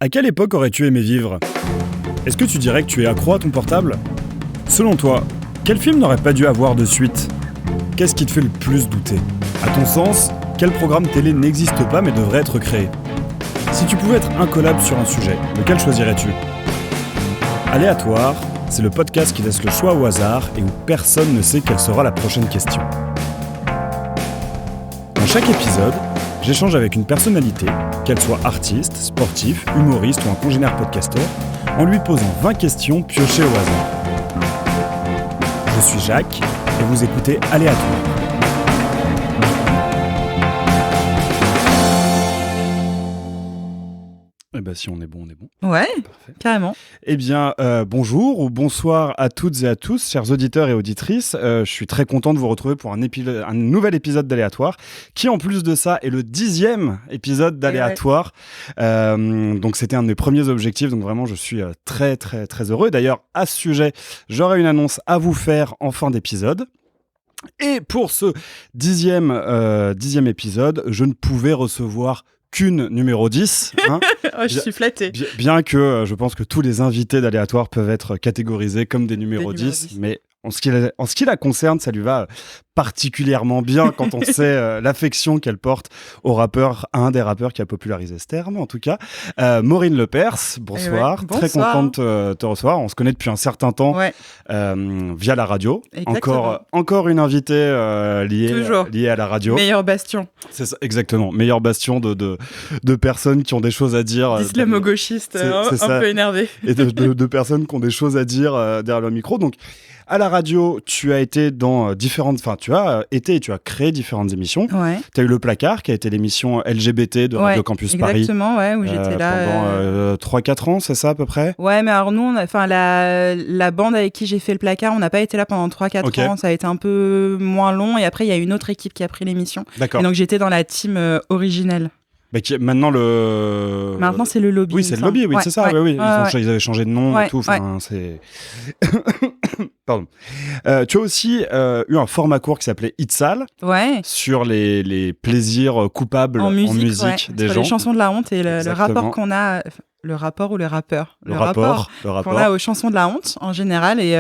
À quelle époque aurais-tu aimé vivre ? Est-ce que tu dirais que tu es accro à ton portable ? Selon toi, quel film n'aurait pas dû avoir de suite ? Qu'est-ce qui te fait le plus douter ? À ton sens, quel programme télé n'existe pas mais devrait être créé ? Si tu pouvais être incollable sur un sujet, lequel choisirais-tu ? Aléatoire, c'est le podcast qui laisse le choix au hasard et où personne ne sait quelle sera la prochaine question. Dans chaque épisode, j'échange avec une personnalité, qu'elle soit artiste, sportif, humoriste ou un congénère podcasteur, en lui posant 20 questions piochées au hasard. Je suis Jacques et vous écoutez Aléatoire. Eh bien, si on est bon, on est bon. Ouais, Parfait. carrément. Eh bien, bonjour ou bonsoir à toutes et à tous, chers auditeurs et auditrices. Je suis très content de vous retrouver pour un nouvel épisode d'Aléatoire, qui en plus de ça est le 10e épisode d'Aléatoire. Donc c'était un de mes premiers objectifs, donc vraiment je suis très très très heureux. D'ailleurs, à ce sujet, j'aurai une annonce à vous faire en fin d'épisode. Et pour ce 10e épisode, je ne pouvais recevoir qu'une numéro 10. Hein. Je suis flattée. Bien que je pense que tous les invités d'Aléatoire peuvent être catégorisés comme des numéros 10, mais en ce qui la concerne, ça lui va particulièrement bien quand on sait l'affection qu'elle porte à un des rappeurs qui a popularisé ce terme, en tout cas. Maureen Lepers, bonsoir. Bonsoir. Très contente de te recevoir. On se connaît depuis un certain temps via la radio. Encore une invitée liée à la radio. Meilleur bastion. C'est ça, exactement. Meilleur bastion de personnes qui ont des choses à dire. D'islamo-gauchistes un peu énervés. Et de personnes qui ont des choses à dire derrière le micro. Donc, à la radio, tu as été dans tu as été et tu as créé différentes émissions. Ouais. Tu as eu Le Placard, qui a été l'émission LGBT de Radio Campus Paris. Exactement, où j'étais là. Pendant 3-4 ans, c'est ça à peu près ? Ouais, mais alors nous, la bande avec qui j'ai fait Le Placard, on n'a pas été là pendant 3-4 ans. Ça a été un peu moins long. Et après, il y a une autre équipe qui a pris l'émission. D'accord. Et donc, j'étais dans la team originelle. Maintenant, c'est le lobby. Oui, c'est le lobby, oui, c'est ça. Ouais. Oui. Ils avaient changé de nom et tout. C'est... Pardon. Tu as aussi eu un format court qui s'appelait Itzal sur les plaisirs coupables en musique des sur gens. Les chansons de la honte et le rapport qu'on a... Le rapport ou le rappeur ? Le rapport qu'on a aux chansons de la honte, en général. Et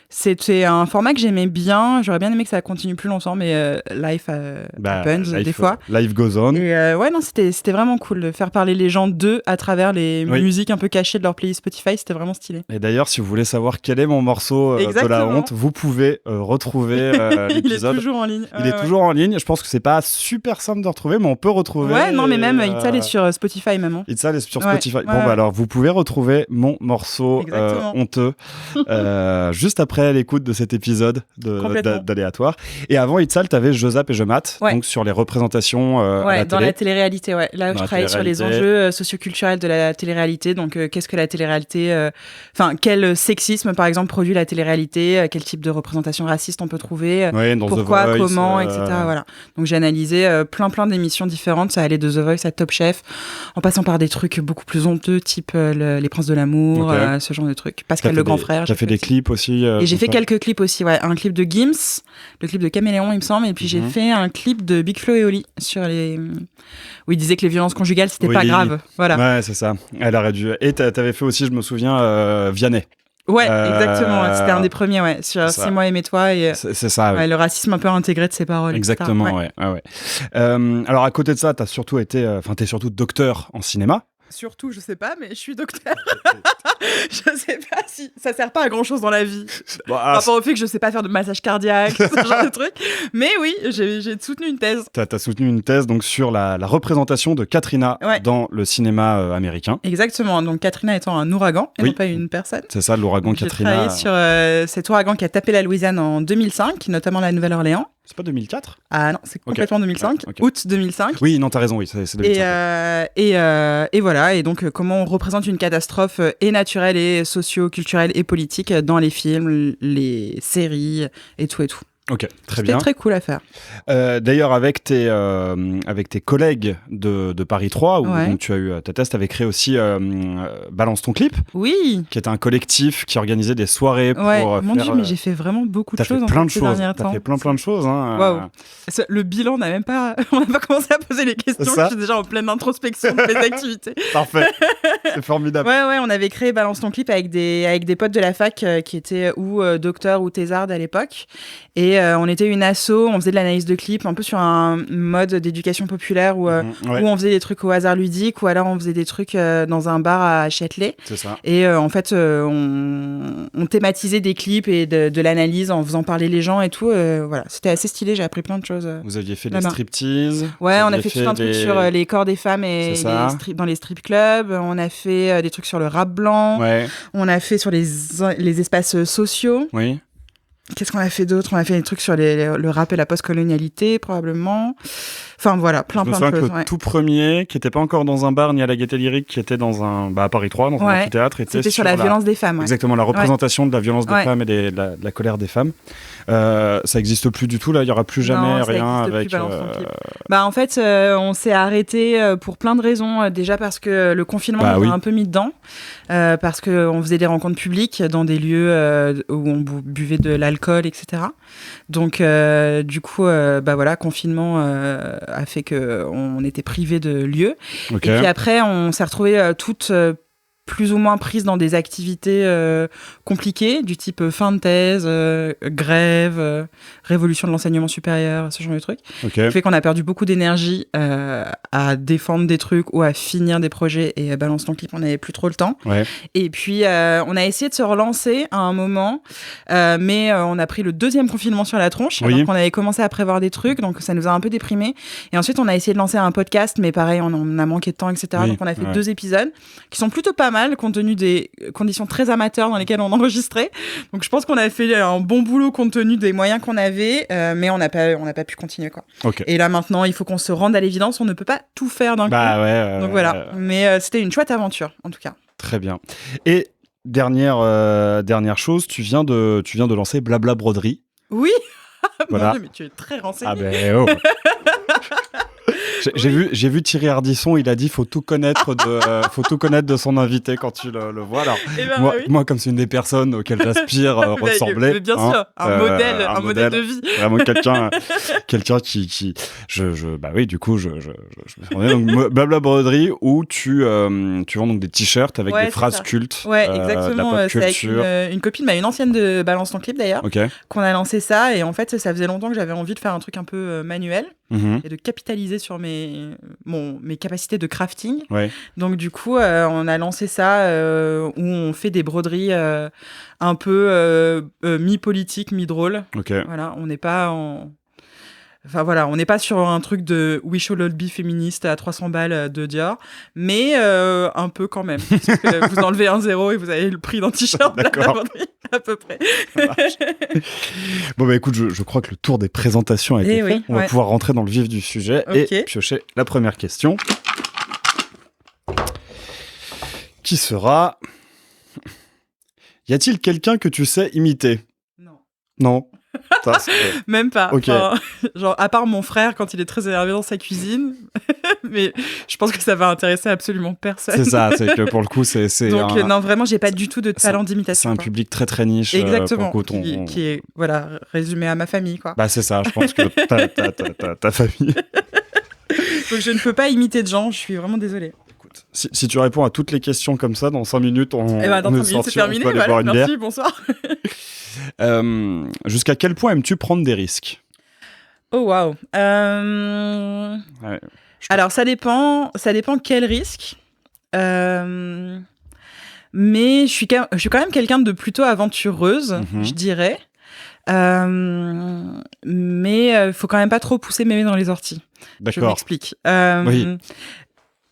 c'était un format que j'aimais bien. J'aurais bien aimé que ça continue plus longtemps, mais life happens des fois. Life goes on. Et c'était vraiment cool de faire parler les gens d'eux à travers les musiques un peu cachées de leur playlist Spotify. C'était vraiment stylé. Et d'ailleurs, si vous voulez savoir quel est mon morceau de la honte, vous pouvez retrouver l'épisode. Il est toujours en ligne. Il est toujours en ligne. Je pense que c'est pas super simple de retrouver, mais on peut retrouver. Ouais, non, mais même Itzal est sur Spotify même. Itzal est sur Spotify. Alors, vous pouvez retrouver mon morceau honteux juste après l'écoute de cet épisode d'Aléatoire. Et avant Itzal, t'avais Je zappe et je mate, donc sur les représentations à la dans télé. La télé-réalité, Là, je travaille sur les enjeux socioculturels de la télé-réalité. Donc, qu'est-ce que la télé-réalité quel sexisme, par exemple, produit la télé-réalité ? Quel type de représentation raciste on peut trouver ? Pourquoi, The Voice, comment, etc. Voilà. Donc, j'ai analysé plein d'émissions différentes. Ça allait de The Voice à Top Chef, en passant par des trucs beaucoup plus honteux, type Les Princes de l'amour, ce genre de trucs. Pascal le grand frère. T'as fait des clips aussi. Et j'ai fait quelques clips aussi, un clip de Gims, le clip de Caméléon, il me semble, et puis j'ai fait un clip de Big Flo et Oli sur où il disait que les violences conjugales, c'était pas grave. Voilà. Ouais, c'est ça. Elle aurait dû. Et t'avais fait aussi, je me souviens, Vianney. Ouais, exactement. C'était un des premiers, sur 6 mois aimez-toi. Et, c'est ça, le racisme un peu intégré de ses paroles. Exactement, ouais. Alors, à côté de ça, t'es surtout docteur en cinéma. Surtout, je sais pas, mais je suis docteur. Je sais pas si ça sert pas à grand chose dans la vie. Par rapport au fait que je sais pas faire de massage cardiaque, ce genre de truc. Mais oui, j'ai soutenu une thèse. T'as soutenu une thèse donc sur la représentation de Katrina dans le cinéma américain. Exactement. Donc Katrina étant un ouragan et non pas une personne. C'est ça, l'ouragan Katrina. J'ai travaillé sur cet ouragan qui a tapé la Louisiane en 2005, notamment la Nouvelle-Orléans. C'est pas 2004 ? Ah non, c'est complètement 2005. Août 2005. Oui, non, t'as raison, oui, c'est 2005. Et voilà, et donc comment on représente une catastrophe et naturelle et socio-culturelle et politique dans les films, les séries et tout et tout. Ok, très bien. C'était très cool à faire. D'ailleurs, avec tes collègues de Paris 3, où donc, tu as eu ta thèse, tu avais créé aussi Balance ton clip. Oui. Qui est un collectif qui organisait des soirées pour Mon Dieu, mais j'ai fait vraiment beaucoup de choses ces derniers temps. T'as fait plein de choses. Hein. Waouh. Le bilan, on n'a pas commencé à poser les questions. Je suis déjà en pleine introspection de mes activités. Parfait. C'est formidable. Ouais, on avait créé Balance ton clip avec des potes de la fac qui étaient ou docteurs ou thésardes à l'époque. Et on était une asso, on faisait de l'analyse de clips, un peu sur un mode d'éducation populaire où on faisait des trucs au hasard ludique, ou alors on faisait des trucs dans un bar à Châtelet. C'est ça. Et en fait, on thématisait des clips et de l'analyse en faisant parler les gens et tout. Voilà, c'était assez stylé, j'ai appris plein de choses. Vous aviez fait des striptease. Ouais, on a fait tout un truc sur les corps des femmes et dans les strip clubs. On a fait des trucs sur le rap blanc. Ouais. On a fait sur les espaces sociaux. Oui. Qu'est-ce qu'on a fait d'autre? On a fait des trucs sur le rap et la post-colonialité, probablement. Enfin, voilà, plein de choses. Je me souviens que le tout premier, qui n'était pas encore dans un bar ni à la Gaîté Lyrique, qui était dans à Paris 3, dans un amphithéâtre, c'était sur la violence des femmes. Exactement, la représentation de la violence des femmes et de la colère des femmes. Ça n'existe plus du tout, là, il n'y aura plus jamais rien avec... En fait, on s'est arrêté pour plein de raisons. Déjà parce que le confinement nous a un peu mis dedans, parce qu'on faisait des rencontres publiques dans des lieux où on buvait de l'alcool, etc. Donc, du coup, confinement a fait qu'on était privés de lieux. Okay. Et puis après, on s'est retrouvés toutes plus ou moins prises dans des activités compliquées, du type fin de thèse, grève, révolution de l'enseignement supérieur, ce genre de trucs. Okay. Ce qui fait qu'on a perdu beaucoup d'énergie à défendre des trucs ou à finir des projets, et Balance ton clip, on n'avait plus trop le temps. Ouais. Et puis, on a essayé de se relancer à un moment, mais on a pris le deuxième confinement sur la tronche, alors qu'on avait commencé à prévoir des trucs, donc ça nous a un peu déprimés. Et ensuite, on a essayé de lancer un podcast, mais pareil, on a manqué de temps, etc. Donc, on a fait 2 épisodes qui sont plutôt pas mal, compte tenu des conditions très amateurs dans lesquelles on enregistrait. Donc je pense qu'on a fait un bon boulot compte tenu des moyens qu'on avait, mais on n'a pas pu continuer, quoi. Okay. Et là maintenant, il faut qu'on se rende à l'évidence, on ne peut pas tout faire d'un coup. Donc voilà. Mais c'était une chouette aventure, en tout cas. Très bien. Et dernière chose, tu viens de lancer Blabla Broderie. Oui. Voilà. Mon Dieu, mais tu es très renseigné. Ah ben oh. J'ai vu Thierry Ardisson, il a dit faut tout connaître de son invité quand tu le vois. Alors moi comme c'est une des personnes auxquelles j'aspire ressembler. Mais bien sûr, un modèle de vie. Vraiment quelqu'un qui du coup je me souviens donc Blabla Broderie où tu vends donc des t-shirts avec des phrases cultes. Ouais, exactement. C'est avec une copine, une ancienne de Balance ton clip d'ailleurs, qu'on a lancé ça, et en fait ça faisait longtemps que j'avais envie de faire un truc un peu manuel. Et de capitaliser sur mes capacités de crafting. Ouais. Donc du coup, on a lancé ça où on fait des broderies un peu mi-politique, mi-drôle. Okay. Voilà, on n'est pas on n'est pas sur un truc de We Shall All Be féministe à 300 balles de Dior, mais un peu quand même. Parce que vous enlevez un 0 et vous avez le prix d'un t-shirt de la broderie, à peu près. Bon, écoute, je crois que le tour des présentations a été fait. On va pouvoir rentrer dans le vif du sujet et piocher la première question. Qui sera... Y a-t-il quelqu'un que tu sais imiter ? Non. Même pas. Okay. Enfin, genre, à part mon frère quand il est très énervé dans sa cuisine. Mais je pense que ça va intéresser absolument personne. C'est ça, c'est que pour le coup, c'est donc, non, vraiment, j'ai pas du tout de talent d'imitation. C'est un public très très niche. Exactement. Qui est, résumé à ma famille, quoi. Bah, c'est ça, je pense que ta famille. Donc, je ne peux pas imiter de gens, je suis vraiment désolée. Si tu réponds à toutes les questions comme ça, dans 5 minutes, dans 5 minutes, c'est terminé. Merci, bonsoir. Jusqu'à quel point aimes-tu prendre des risques ? Oh, waouh. Alors, ça dépend quel risque. Mais je suis quand même quelqu'un de plutôt aventureuse, je dirais. Mais il faut quand même pas trop pousser mémé dans les orties. D'accord. Je m'explique. Oui.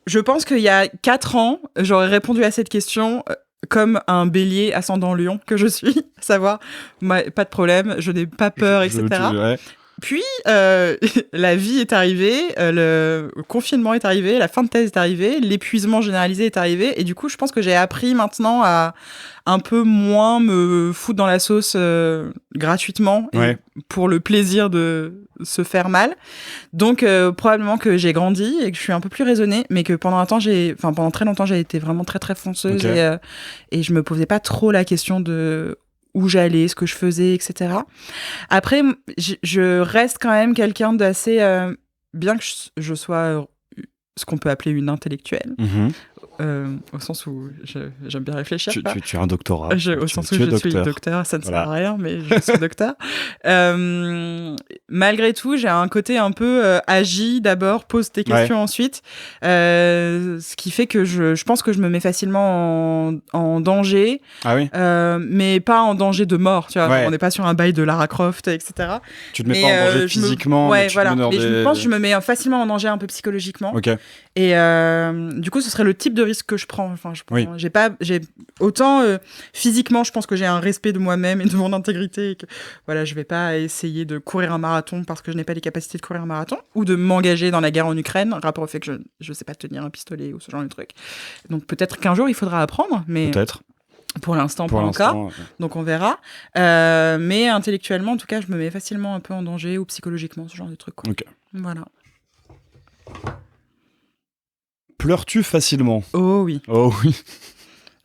Je pense qu'il y a 4 ans, j'aurais répondu à cette question comme un bélier ascendant lion que je suis, à savoir, pas de problème, je n'ai pas peur, etc. puis, la vie est arrivée, le confinement est arrivé, la fin de thèse est arrivée, l'épuisement généralisé est arrivé. Et du coup, je pense que j'ai appris maintenant à un peu moins me foutre dans la sauce gratuitement et pour le plaisir de se faire mal. Donc, probablement que j'ai grandi et que je suis un peu plus raisonnée, mais que pendant très longtemps, j'ai été vraiment très, très fonceuse et je me posais pas trop la question de où j'allais, ce que je faisais, etc. Après, je reste quand même quelqu'un d'assez... bien que je sois ce qu'on peut appeler une intellectuelle, au sens où j'aime bien réfléchir. Tu as un doctorat. Au sens où je suis docteur, ça ne sert à rien, mais je suis docteur. Malgré tout, j'ai un côté un peu agis d'abord, pose tes questions ensuite, ce qui fait que je pense que je me mets facilement en danger, mais pas en danger de mort. Tu vois, on n'est pas sur un bail de Lara Croft, etc. Tu te mets pas en danger physiquement, mais je pense que je me mets facilement en danger un peu psychologiquement. Et du coup, ce serait le type de risque que je prends. Enfin, j'ai autant physiquement, je pense que j'ai un respect de moi-même et de mon intégrité. Et que, voilà, je vais pas essayer de courir un marathon parce que je n'ai pas les capacités de courir un marathon ou de m'engager dans la guerre en Ukraine, rapport au fait que je sais pas tenir un pistolet ou ce genre de truc. Donc peut-être qu'un jour il faudra apprendre, mais peut-être. Pour l'instant, pas encore. Donc on verra. Mais intellectuellement, en tout cas, je me mets facilement un peu en danger ou psychologiquement, ce genre de truc. Voilà. Pleures-tu facilement ? Oh oui. Oh oui.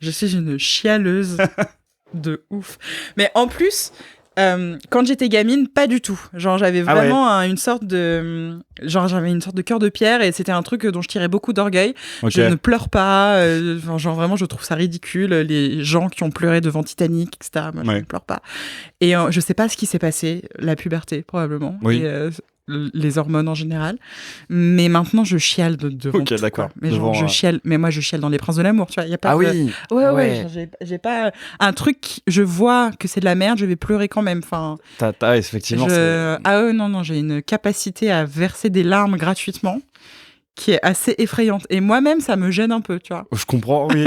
Je suis une chialeuse de ouf. Mais en plus, quand j'étais gamine, pas du tout. Genre, j'avais vraiment une sorte de... j'avais une sorte de cœur de pierre et c'était un truc dont je tirais beaucoup d'orgueil. Je ne pleure pas. Genre, vraiment, je trouve ça ridicule. Les gens qui ont pleuré devant Titanic, etc. Moi, je ne pleure pas. Et je sais pas ce qui s'est passé. La puberté, probablement. Oui. Et, les hormones en général, mais maintenant je chiale devant tout, d'accord. Mais genre, je chiale, mais moi je chiale dans Les Princes de l'amour, tu vois, il y a pas j'ai pas un truc, je vois que c'est de la merde, je vais pleurer quand même, enfin effectivement non, j'ai une capacité à verser des larmes gratuitement qui est assez effrayante. Et moi-même, ça me gêne un peu, tu vois. Je comprends, oui.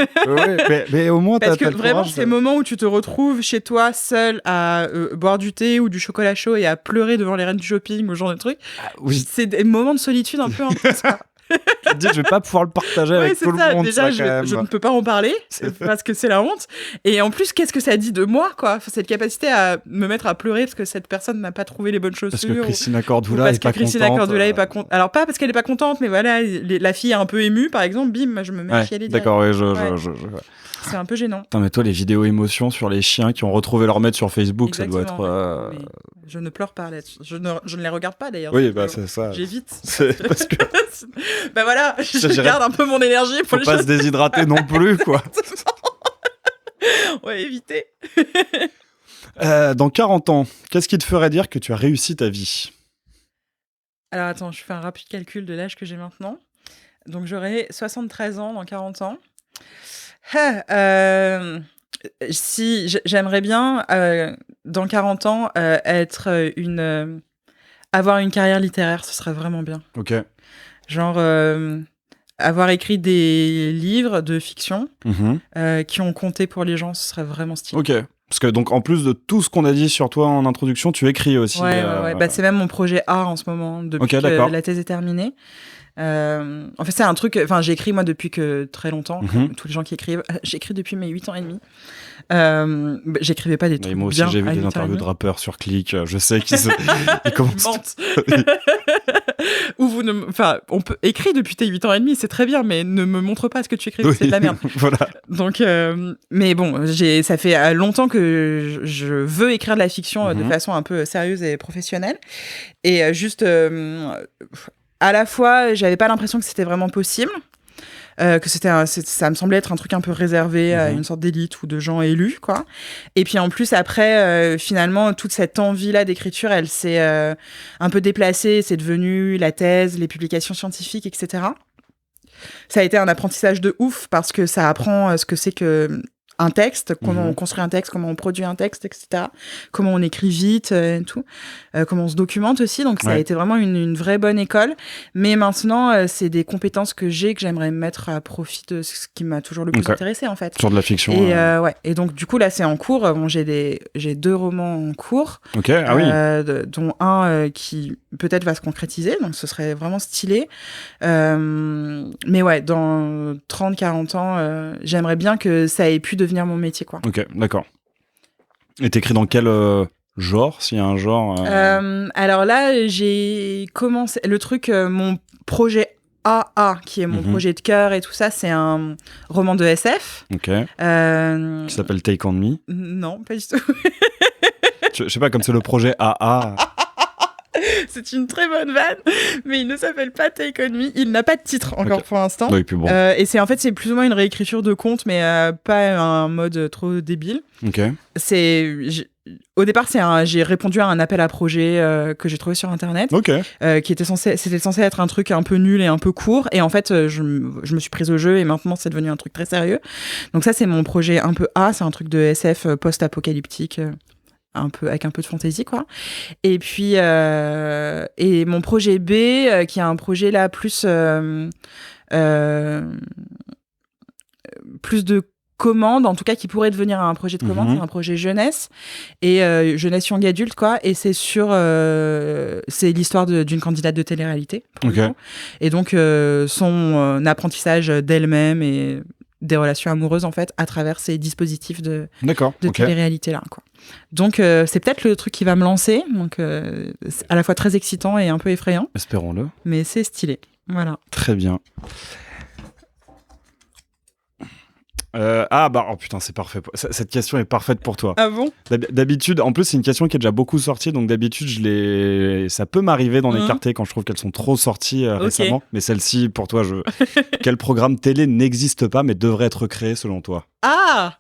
mais au moins, parce que vraiment, ces moments où tu te retrouves chez toi, seul, à boire du thé ou du chocolat chaud et à pleurer devant les reines du shopping ou ce genre de trucs, c'est des moments de solitude un peu intenses, quoi. Tu te dis, je vais pas pouvoir le partager avec tout le monde. Déjà, je ne peux pas en parler parce que c'est la honte. Et en plus, qu'est-ce que ça dit de moi, quoi ? Cette capacité à me mettre à pleurer parce que cette personne n'a pas trouvé les bonnes chaussures. Parce que Christina Cordula est pas contente. Alors, pas parce qu'elle est pas contente, mais voilà, la fille est un peu émue, par exemple, bim, je me mets à chialer. D'accord, c'est un peu gênant. Putain, mais toi, les vidéos émotions sur les chiens qui ont retrouvé leur maître sur Facebook, exactement, ça doit être... Je ne pleure pas là-dessus. Je ne les regarde pas d'ailleurs. Oui, c'est ça. J'évite. C'est parce que... voilà, je garde un peu mon énergie pour faut pas se déshydrater non plus, quoi. On va éviter. Dans 40 ans, qu'est-ce qui te ferait dire que tu as réussi ta vie ? Alors attends, je fais un rapide calcul de l'âge que j'ai maintenant. Donc j'aurai 73 ans dans 40 ans. Si j'aimerais bien dans 40 ans avoir une carrière littéraire, ce serait vraiment bien. Ok. Genre avoir écrit des livres de fiction qui ont compté pour les gens, ce serait vraiment stylé. Ok. Parce que donc en plus de tout ce qu'on a dit sur toi en introduction, tu écris aussi. Ouais. Bah, c'est même mon projet A en ce moment depuis que la thèse est terminée. En fait, c'est un truc. Enfin, j'écris moi depuis que très longtemps. Comme tous les gens qui écrivent, j'écris depuis mes 8 ans et demi. J'écrivais pas des trucs. Moi aussi, bien j'ai vu des interviews de rappeurs sur Click. Je sais qu'ils mentent. Ou on peut écrire depuis tes 8 ans et demi, c'est très bien, mais ne me montre pas ce que tu écris, c'est de la merde. Voilà. Donc, mais bon, ça fait longtemps que je veux écrire de la fiction de façon un peu sérieuse et professionnelle. Et juste. À la fois, j'avais pas l'impression que c'était vraiment possible, que ça me semblait être un truc un peu réservé à une sorte d'élite ou de gens élus, quoi. Et puis en plus, après, finalement, toute cette envie-là d'écriture, elle s'est un peu déplacée. C'est devenu la thèse, les publications scientifiques, etc. Ça a été un apprentissage de ouf parce que ça apprend ce que c'est que un texte, comment on construit un texte, comment on produit un texte, etc. Comment on écrit vite et tout. Comment on se documente aussi. Donc, ça a été vraiment une vraie bonne école. Mais maintenant, c'est des compétences que j'aimerais mettre à profit de ce qui m'a toujours le plus intéressé, en fait. Sur de la fiction. Et donc, du coup, là, c'est en cours. Bon, j'ai 2 romans en cours. Ok, dont un qui peut-être va se concrétiser. Donc, ce serait vraiment stylé. Mais ouais, dans 30-40 ans, j'aimerais bien que ça ait pu devenir mon métier, quoi. Ok, d'accord. Et t'écris dans quel genre, s'il y a un genre Alors là, j'ai commencé... Le truc, mon projet AA, qui est mon projet de cœur et tout ça, c'est un roman de SF. Ok. Qui s'appelle Take On Me. Non, pas du tout. Je sais pas, comme c'est le projet AA... C'est une très bonne vanne, mais il ne s'appelle pas Take On Me. Il n'a pas de titre encore pour l'instant. Oui, puis bon. Et c'est plus ou moins une réécriture de conte, mais pas un mode trop débile. Ok. Au départ, j'ai répondu à un appel à projet que j'ai trouvé sur Internet, qui c'était censé être un truc un peu nul et un peu court. Et en fait, je me suis prise au jeu et maintenant, c'est devenu un truc très sérieux. Donc ça, c'est mon projet un peu A. C'est un truc de SF post-apocalyptique. Avec un peu de fantaisie, quoi. Et puis et mon projet B, qui est un projet là plus de commande, en tout cas qui pourrait devenir un projet de commande, c'est un projet jeunesse et jeunesse young adulte, quoi. Et c'est c'est l'histoire d'une candidate de télé-réalité. Et donc son apprentissage d'elle-même et des relations amoureuses, en fait, à travers ces dispositifs de télé-réalité là, quoi. Donc c'est peut-être le truc qui va me lancer, donc c'est à la fois très excitant et un peu effrayant. Espérons-le. Mais c'est stylé, voilà. Très bien. Oh putain, c'est parfait. Cette question est parfaite pour toi. Ah bon ? D'habitude, en plus, c'est une question qui est déjà beaucoup sortie, donc d'habitude, ça peut m'arriver d'en écarter quand je trouve qu'elles sont trop sorties récemment. Mais celle-ci, pour toi, quel programme télé n'existe pas mais devrait être créé selon toi ? Ah !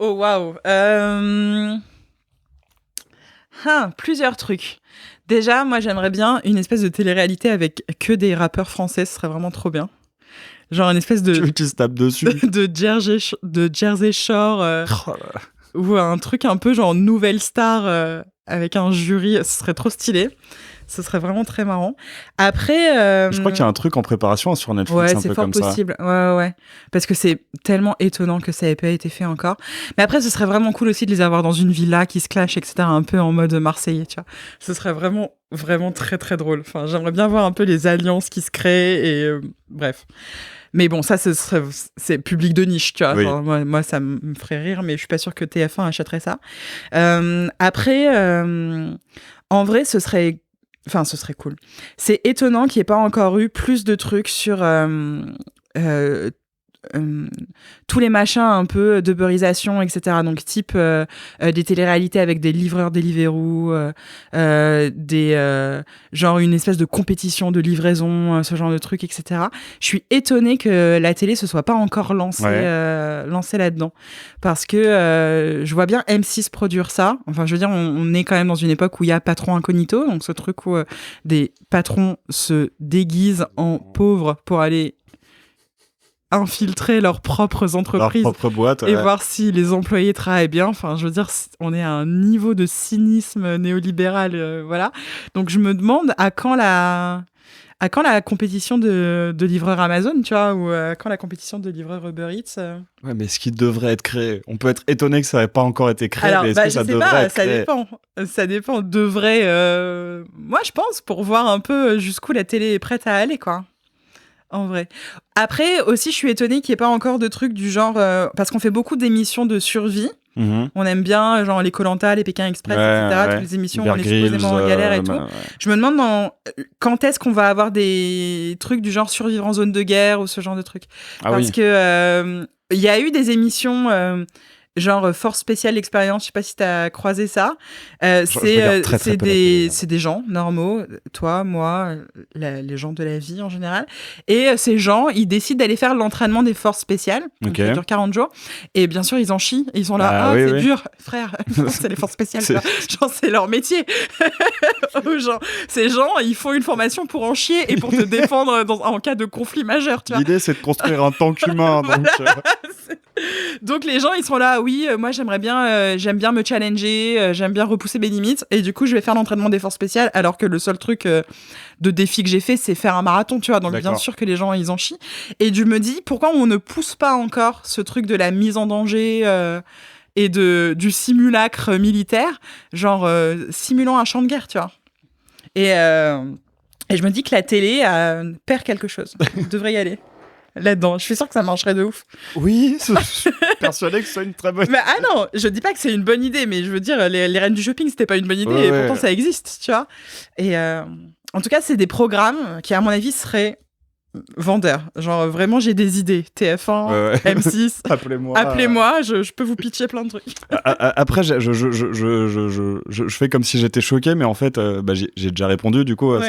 Oh waouh ! Plusieurs trucs. Déjà, moi, j'aimerais bien une espèce de télé-réalité avec que des rappeurs français, ce serait vraiment trop bien. Genre une espèce de... Tu veux qu'ils se tapent dessus ? de Jersey Shore, ou un truc un peu genre Nouvelle Star avec un jury, ce serait trop stylé. Ce serait vraiment très marrant. Après... Je crois qu'il y a un truc en préparation sur Netflix, un peu comme ça. Ouais, c'est fort possible. Ouais. Parce que c'est tellement étonnant que ça n'ait pas été fait encore. Mais après, ce serait vraiment cool aussi de les avoir dans une villa qui se clash, etc. Un peu en mode marseillais, tu vois. Ce serait vraiment, vraiment très, très drôle. Enfin, j'aimerais bien voir un peu les alliances qui se créent et... bref. Mais bon, ça, c'est public de niche, tu vois. Oui. Genre, moi, ça me ferait rire, mais je suis pas sûre que TF1 achèterait ça. Après, en vrai, ce serait cool. C'est étonnant qu'il n'y ait pas encore eu plus de trucs sur tous les machins un peu de beurisation, etc. Donc type des téléréalités avec des livreurs Deliveroo, genre une espèce de compétition de livraison, ce genre de trucs, etc. Je suis étonnée que la télé se soit pas encore lancée là-dedans, parce que je vois bien M6 produire ça. Enfin, je veux dire, on est quand même dans une époque où il y a patron incognito, donc ce truc où des patrons se déguisent en pauvres pour aller infiltrer leurs propres entreprises, leur propre boîte, et voir si les employés travaillent bien. Enfin, je veux dire, on est à un niveau de cynisme néolibéral, voilà. Donc, je me demande à quand la compétition de livreurs Amazon, tu vois, ou à quand la compétition de livreurs Uber Eats. Ouais, mais ce qui devrait être créé, on peut être étonné que ça n'ait pas encore été créé. Alors, mais est-ce que ça devrait être créé ? Ça dépend. Devrait. Moi, je pense, pour voir un peu jusqu'où la télé est prête à aller, quoi. En vrai. Après, aussi, je suis étonnée qu'il n'y ait pas encore de trucs du genre... parce qu'on fait beaucoup d'émissions de survie. On aime bien, genre les Koh-Lanta, les Pékin Express, etc. Toutes les émissions où on est supposément en galère et tout. Je me demande quand est-ce qu'on va avoir des trucs du genre survivre en zone de guerre ou ce genre de trucs. Parce que il y a eu des émissions... genre Force Spéciale Expérience, je sais pas si t'as croisé ça. C'est des gens normaux, toi, moi, les gens de la vie en général. Et ces gens, ils décident d'aller faire l'entraînement des forces spéciales. Donc ça dure 40 jours. Et bien sûr, ils en chient. Ils sont là, c'est dur, frère. C'est les forces spéciales. Genre, c'est leur métier. Genre, ces gens, ils font une formation pour en chier et pour te défendre en cas de conflit majeur. Tu vois. L'idée, c'est de construire un tank humain. Voilà. Donc les gens, ils sont là, oui, moi j'aime bien me challenger, j'aime bien repousser mes limites, et du coup je vais faire l'entraînement des forces spéciales, alors que le seul truc de défi que j'ai fait, c'est faire un marathon, tu vois. Donc bien sûr que les gens, ils en chient. Et je me dis, pourquoi on ne pousse pas encore ce truc de la mise en danger et du simulacre militaire, genre simulant un champ de guerre, tu vois. Et je me dis que la télé perd quelque chose. On devrait y aller là-dedans. Je suis sûre que ça marcherait de ouf. Oui, je suis persuadée que ce soit une très bonne idée. Mais, non, je dis pas que c'est une bonne idée, mais je veux dire, les reines du shopping, c'était pas une bonne idée, et pourtant ça existe, tu vois. Et en tout cas, c'est des programmes qui, à mon avis, seraient vendeurs. Genre, vraiment, j'ai des idées. TF1, M6. Appelez-moi, je peux vous pitcher plein de trucs. Après, je fais comme si j'étais choqué, mais en fait, j'ai déjà répondu du coup à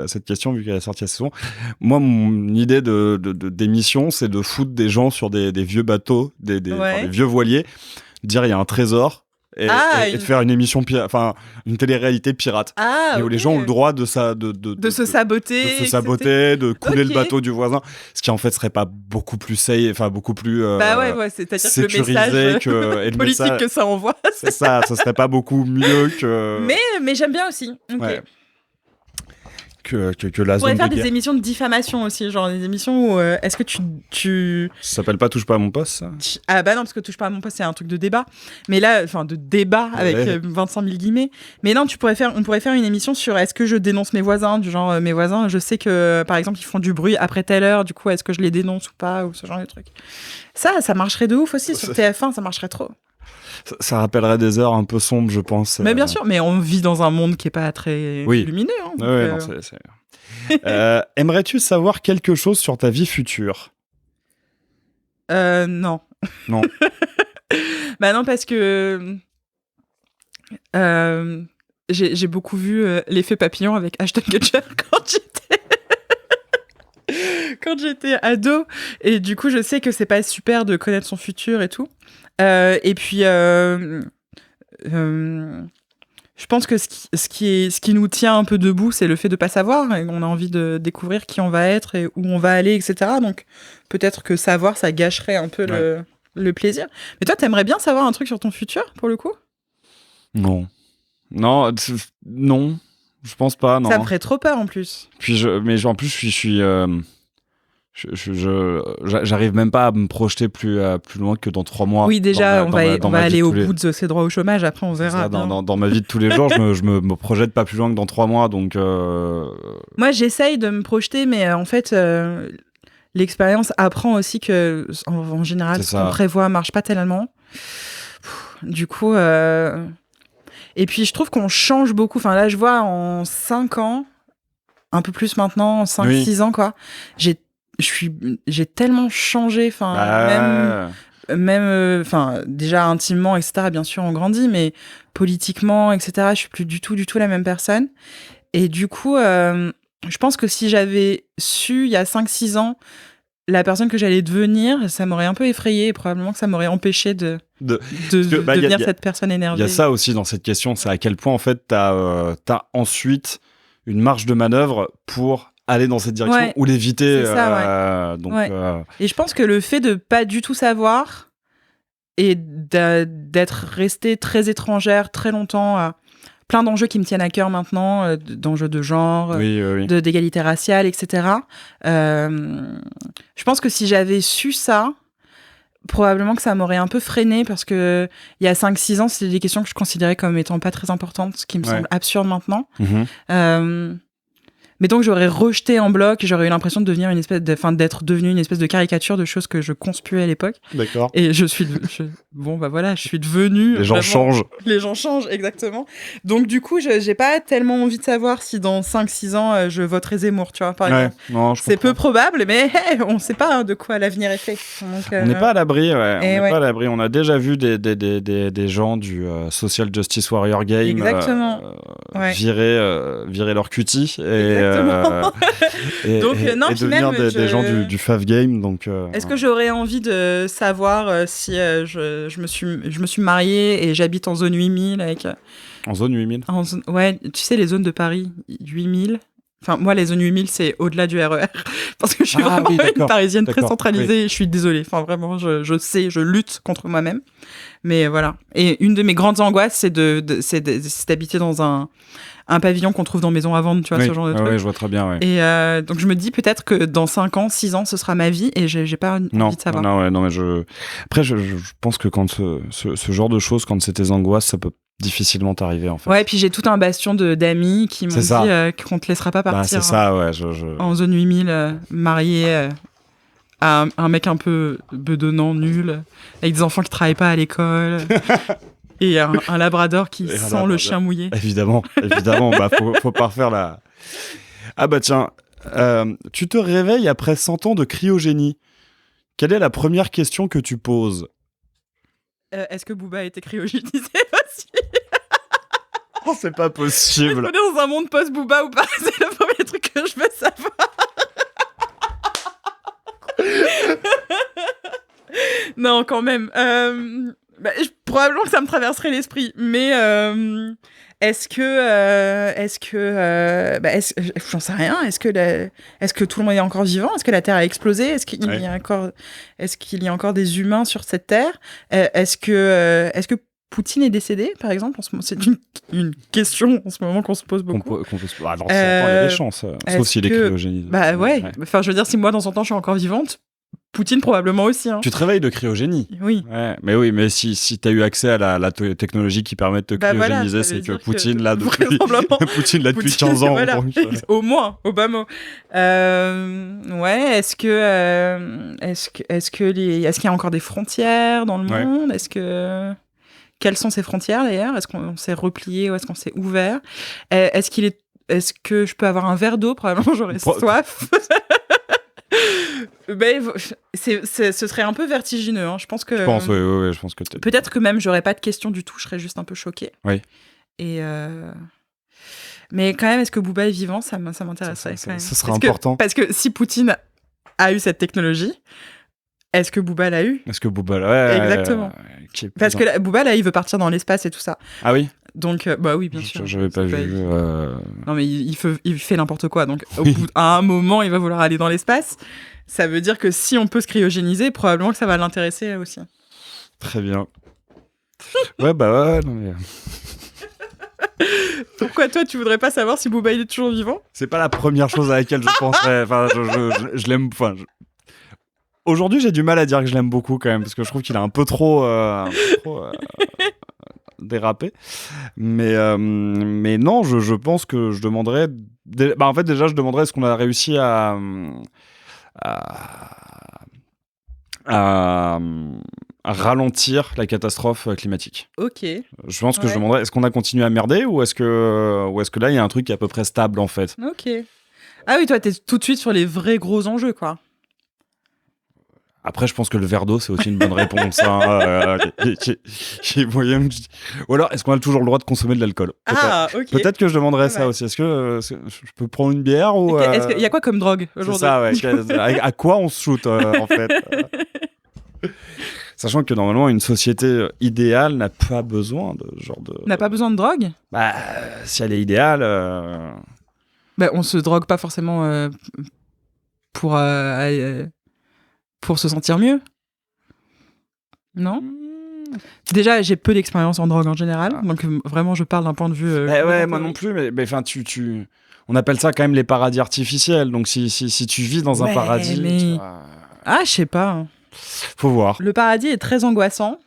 cette question, vu qu'elle est sortie assez souvent. Moi, mon idée d'émission, c'est de foutre des gens sur des vieux bateaux, des vieux voiliers, dire il y a un trésor. Et de faire une émission une télé-réalité pirate, où les gens ont le droit de se saboter, de couler le bateau du voisin, ce qui en fait serait pas beaucoup plus safe, beaucoup plus c'est-à-dire sécurisé que le message politique que ça envoie, c'est ça serait pas beaucoup mieux que mais j'aime bien aussi. Ouais. Que la on pourrait zone faire de des guerre. Émissions de diffamation aussi, genre des émissions où est-ce que tu... Ça s'appelle pas Touche pas à mon poste, ça? Ah bah non, parce que Touche pas à mon poste, c'est un truc de débat. Mais là, de débat avec 25 000 guillemets. Mais non, on pourrait faire une émission sur est-ce que je dénonce mes voisins, du genre mes voisins, je sais que par exemple ils font du bruit après telle heure, du coup est-ce que je les dénonce ou pas, ou ce genre de truc. Ça marcherait de ouf aussi sur TF1, ça marcherait trop. Ça rappellerait des heures un peu sombres, je pense. Mais bien sûr, mais on vit dans un monde qui est pas très lumineux. Hein, non, c'est... aimerais-tu savoir quelque chose sur ta vie future? Non. Non. Bah non, parce que j'ai beaucoup vu l'effet papillon avec Ashton Kutcher quand j'étais ado, et du coup je sais que c'est pas super de connaître son futur et tout. Et puis je pense que ce qui nous tient un peu debout, c'est le fait de pas savoir. Et on a envie de découvrir qui on va être et où on va aller, etc. Donc peut-être que savoir, ça gâcherait un peu le plaisir. Mais toi, t'aimerais bien savoir un truc sur ton futur, pour le coup? Non, je pense pas. Non. Ça me ferait trop peur en plus. En plus, je suis j'arrive même pas à me projeter plus loin que dans 3 mois. Oui, déjà, on va aller au bout de ses droits au chômage, après on verra. Ça, dans ma vie de tous les jours, je me projette pas plus loin que dans 3 mois, donc... Moi, j'essaye de me projeter, mais en fait, l'expérience apprend aussi que, en général, ce qu'on prévoit marche pas tellement. Du coup... Et puis, je trouve qu'on change beaucoup. Enfin, là, je vois, en 5 ans, un peu plus maintenant, 5-6 ans, quoi, j'ai tellement changé, même déjà intimement, etc. Bien sûr, on grandit, mais politiquement, etc. Je suis plus du tout la même personne. Et du coup, je pense que si j'avais su il y a 5-6 ans la personne que j'allais devenir, ça m'aurait un peu effrayée, et probablement que ça m'aurait empêché de devenir cette personne énervée. Il y a ça aussi dans cette question, c'est à quel point en fait t'as ensuite une marge de manœuvre pour aller dans cette direction ou l'éviter. Et je pense que le fait de pas du tout savoir et d'être restée très étrangère très longtemps, plein d'enjeux qui me tiennent à cœur maintenant, d'enjeux de genre, d'égalité raciale, etc. Je pense que si j'avais su ça, probablement que ça m'aurait un peu freinée, parce que il y a 5-6 ans, c'était des questions que je considérais comme étant pas très importantes, ce qui me semble absurde maintenant. Mais donc j'aurais rejeté en bloc, j'aurais eu l'impression de devenir d'être devenue une espèce de caricature de choses que je conspuais à l'époque. D'accord. Et je suis devenue. Les gens changent. Les gens changent, exactement. Donc du coup, j'ai pas tellement envie de savoir si dans 5-6 ans je voterai Zemmour, tu vois, par exemple. Non, c'est peu probable, mais on sait pas de quoi l'avenir est fait. Donc, on n'est pas à l'abri, on n'est pas à l'abri. On a déjà vu des gens du Social Justice Warrior Game virer leur cutie et devenir des gens du Fav Game. Donc, est-ce que j'aurais envie de savoir si je me suis mariée et j'habite en zone 8000 avec... En zone 8000 ouais, tu sais, les zones de Paris, 8000. Enfin, moi, les zones 8000, c'est au-delà du RER. Parce que je suis vraiment une parisienne très centralisée. Je suis désolée. Enfin, vraiment, je lutte contre moi-même. Mais voilà. Et une de mes grandes angoisses, c'est d'habiter dans un pavillon qu'on trouve dans Maison à vendre, tu vois, ce genre de truc. Ouais, je vois très bien, ouais. Et donc, je me dis peut-être que dans 5 ans, 6 ans, ce sera ma vie et j'ai pas envie de savoir. Non, mais après, je pense que quand ce genre de choses, quand c'est tes angoisses, ça peut difficilement t'arriver, en fait. Ouais, et puis j'ai tout un bastion d'amis qui m'ont dit qu'on te laissera pas partir. C'est ça, ouais. En zone 8000, marié à un mec un peu bedonnant, nul, avec des enfants qui travaillent pas à l'école. Et un labrador qui sent le chien mouillé. Évidemment. Faut pas refaire la... Ah bah tiens, tu te réveilles après 100 ans de cryogénie. Quelle est la première question que tu poses ? Est-ce que Booba a été cryogénisé aussi ? Oh, c'est pas possible. Est-ce qu'on est dans un monde post-Booba ou pas ? C'est le premier truc que je veux savoir. Non, quand même. Probablement que ça me traverserait l'esprit, mais est-ce que j'en sais rien. Est-ce que tout le monde est encore vivant ? Est-ce que la Terre a explosé ? Est-ce qu'il y a encore des humains sur cette Terre ? Est-ce que Poutine est décédé, par exemple ? C'est une question en ce moment qu'on se pose beaucoup. Dans 100 ans, il y a des chances, sauf s'il est cryogénisé. Bah ouais. Enfin, je veux dire, si moi, dans 100 ans, je suis encore vivante, Poutine probablement aussi. Hein. Tu te réveilles de cryogénie. Oui. Ouais, mais si tu as eu accès à la technologie qui permet de te cryogéniser, c'est que Poutine l'a depuis 15 ans. Voilà. Au moins, Obama. Ouais, est-ce qu'il y a encore des frontières dans le monde ? Quelles sont ces frontières d'ailleurs ? Est-ce qu'on s'est replié ou est-ce qu'on s'est ouvert ? Est-ce que je peux avoir un verre d'eau ? Probablement j'aurais soif. Ce serait un peu vertigineux, hein. Je pense que. Je pense que peut-être que même j'aurais pas de questions du tout, je serais juste un peu choquée. Oui. Et mais quand même, est-ce que Booba est vivant ? Ça m'intéresserait quand même. Ce serait important. Parce que si Poutine a eu cette technologie, est-ce que Booba l'a eu ? Est-ce que Booba l'a eu ? Exactement. Parce que Booba là, il veut partir dans l'espace et tout ça. Ah oui ? Donc, bah oui, bien sûr. Je n'avais pas vu. Non, mais il fait n'importe quoi. Donc, à un moment, il va vouloir aller dans l'espace. Ça veut dire que si on peut se cryogéniser, probablement que ça va l'intéresser aussi. Très bien. Ouais. Non, mais... Pourquoi toi, tu voudrais pas savoir si Booba il est toujours vivant ? C'est pas la première chose à laquelle je penserais. Enfin, je l'aime. Enfin, aujourd'hui, j'ai du mal à dire que je l'aime beaucoup quand même, parce que je trouve qu'il a un peu trop dérapé. Mais non, je pense que je demanderais... en fait, déjà, je demanderais est-ce qu'on a réussi à ralentir la catastrophe climatique. Ok. Je pense que je demanderais est-ce qu'on a continué à merder ou est-ce que là, il y a un truc qui est à peu près stable, en fait. Ok. Ah oui, toi, t'es tout de suite sur les vrais gros enjeux, quoi. Après, je pense que le verre d'eau, c'est aussi une bonne réponse. Hein. J'ai moyen. Ou alors, est-ce qu'on a toujours le droit de consommer de l'alcool ? Ok. Peut-être que je demanderais ça aussi. Est-ce que je peux prendre une bière ou il y a quoi comme drogue aujourd'hui ? C'est ça, ouais. À quoi on se shoot, en fait Sachant que normalement, une société idéale n'a pas besoin de genre de... N'a pas besoin de drogue ? Bah, si elle est idéale... Bah, on se drogue pas forcément pour se sentir mieux. Non ? Déjà, j'ai peu d'expérience en drogue en général, donc vraiment, je parle d'un point de vue... moi non plus, mais enfin, on appelle ça quand même les paradis artificiels, donc si tu vis dans un paradis... Mais... Ah, je sais pas. Faut voir. Le paradis est très angoissant,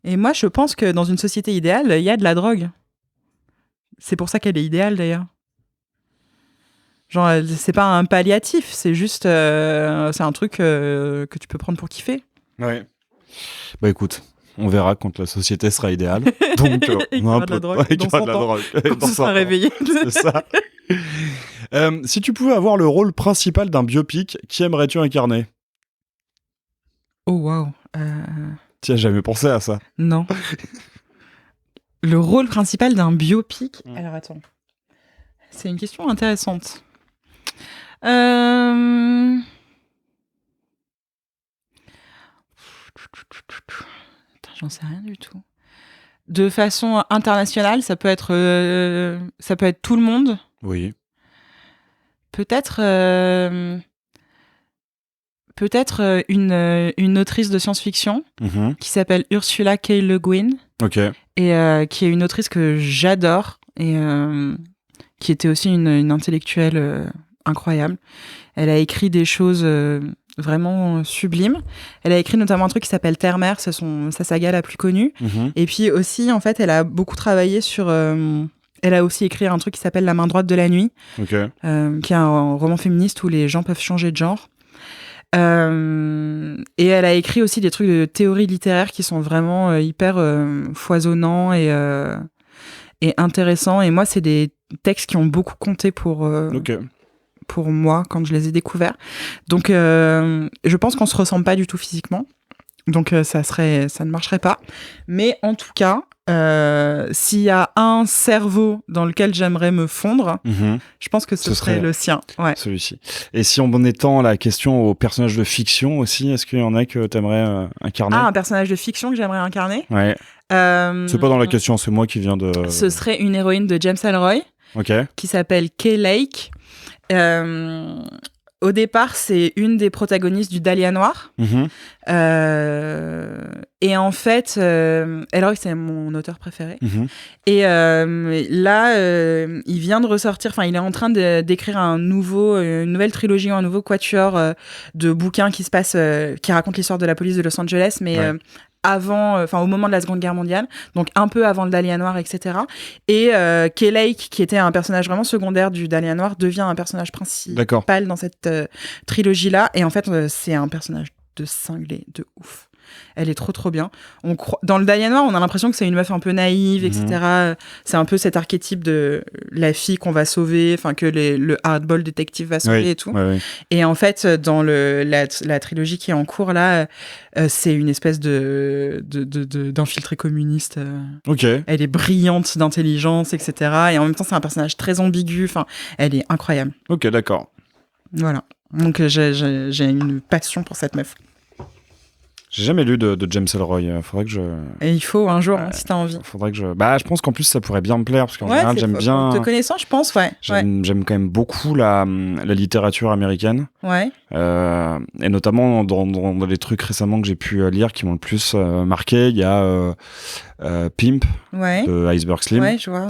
et moi, je pense que dans une société idéale, il y a de la drogue. C'est pour ça qu'elle est idéale, d'ailleurs. Genre, c'est pas un palliatif, c'est juste... c'est un truc que tu peux prendre pour kiffer. Ouais. Bah écoute, on verra quand la société sera idéale. Donc, on a un peu de drogue. Quand on sera réveillé. C'est ça. Si tu pouvais avoir le rôle principal d'un biopic, qui aimerais-tu incarner ? Oh, waouh. Tu as jamais pensé à ça ? Non. Le rôle principal d'un biopic... Alors, attends. C'est une question intéressante. J'en sais rien du tout. De façon internationale, ça peut être tout le monde. Oui. peut-être une autrice de science-fiction qui s'appelle Ursula K. Le Guin. Et qui est une autrice que j'adore et qui était aussi une intellectuelle incroyable. Elle a écrit des choses vraiment sublimes. Elle a écrit notamment un truc qui s'appelle Terre-Mère, c'est sa saga la plus connue. Et puis aussi, en fait, elle a beaucoup travaillé sur... elle a aussi écrit un truc qui s'appelle La main droite de la nuit, qui est un roman féministe où les gens peuvent changer de genre. Et elle a écrit aussi des trucs de théorie littéraire qui sont vraiment hyper foisonnants et intéressants. Et moi, c'est des textes qui ont beaucoup compté pour moi quand je les ai découverts. Donc, je pense qu'on se ressemble pas du tout physiquement. Donc, ça ne marcherait pas. Mais en tout cas, s'il y a un cerveau dans lequel j'aimerais me fondre, je pense que ce serait le sien. Ouais. Celui-ci. Et si en étant la question aux personnages de fiction aussi, est-ce qu'il y en a que tu aimerais incarner ? Ah, un personnage de fiction que j'aimerais incarner ? Ouais. C'est pas dans la question, c'est moi qui viens de... Ce serait une héroïne de James Ellroy, qui s'appelle Kay Lake. Au départ, c'est une des protagonistes du Dahlia Noir. Et en fait, Ellroy, c'est mon auteur préféré. Et là, il vient de ressortir, enfin, il est en train d'écrire une nouvelle trilogie, un nouveau quatuor de bouquins qui racontent l'histoire de la police de Los Angeles, mais au moment de la Seconde Guerre mondiale, donc un peu avant le Dahlia Noir, etc. Et Kay Lake, qui était un personnage vraiment secondaire du Dahlia Noir, devient un personnage principal dans cette trilogie-là. Et en fait, c'est un personnage de cinglé, de ouf. Elle est trop trop bien. Dans le Dahlia Noir, on a l'impression que c'est une meuf un peu naïve, etc. C'est un peu cet archétype de la fille qu'on va sauver, enfin que le hardball détective va sauver et tout. Et en fait, dans la trilogie qui est en cours là, c'est une espèce d'infiltré communiste. Elle est brillante d'intelligence, etc. Et en même temps, c'est un personnage très ambigu. Enfin, elle est incroyable. Ok, d'accord. Voilà. Donc j'ai une passion pour cette meuf. J'ai jamais lu de James Ellroy. Faudrait que je... Et il faut un jour, si t'as envie. Faudrait que je... je pense qu'en plus, ça pourrait bien me plaire, parce qu'en général, j'aime bien... Te connaissant, je pense, J'aime quand même beaucoup la littérature américaine. Et notamment dans les trucs récemment que j'ai pu lire qui m'ont le plus marqué, il y a Pimp de Iceberg Slim. Je vois,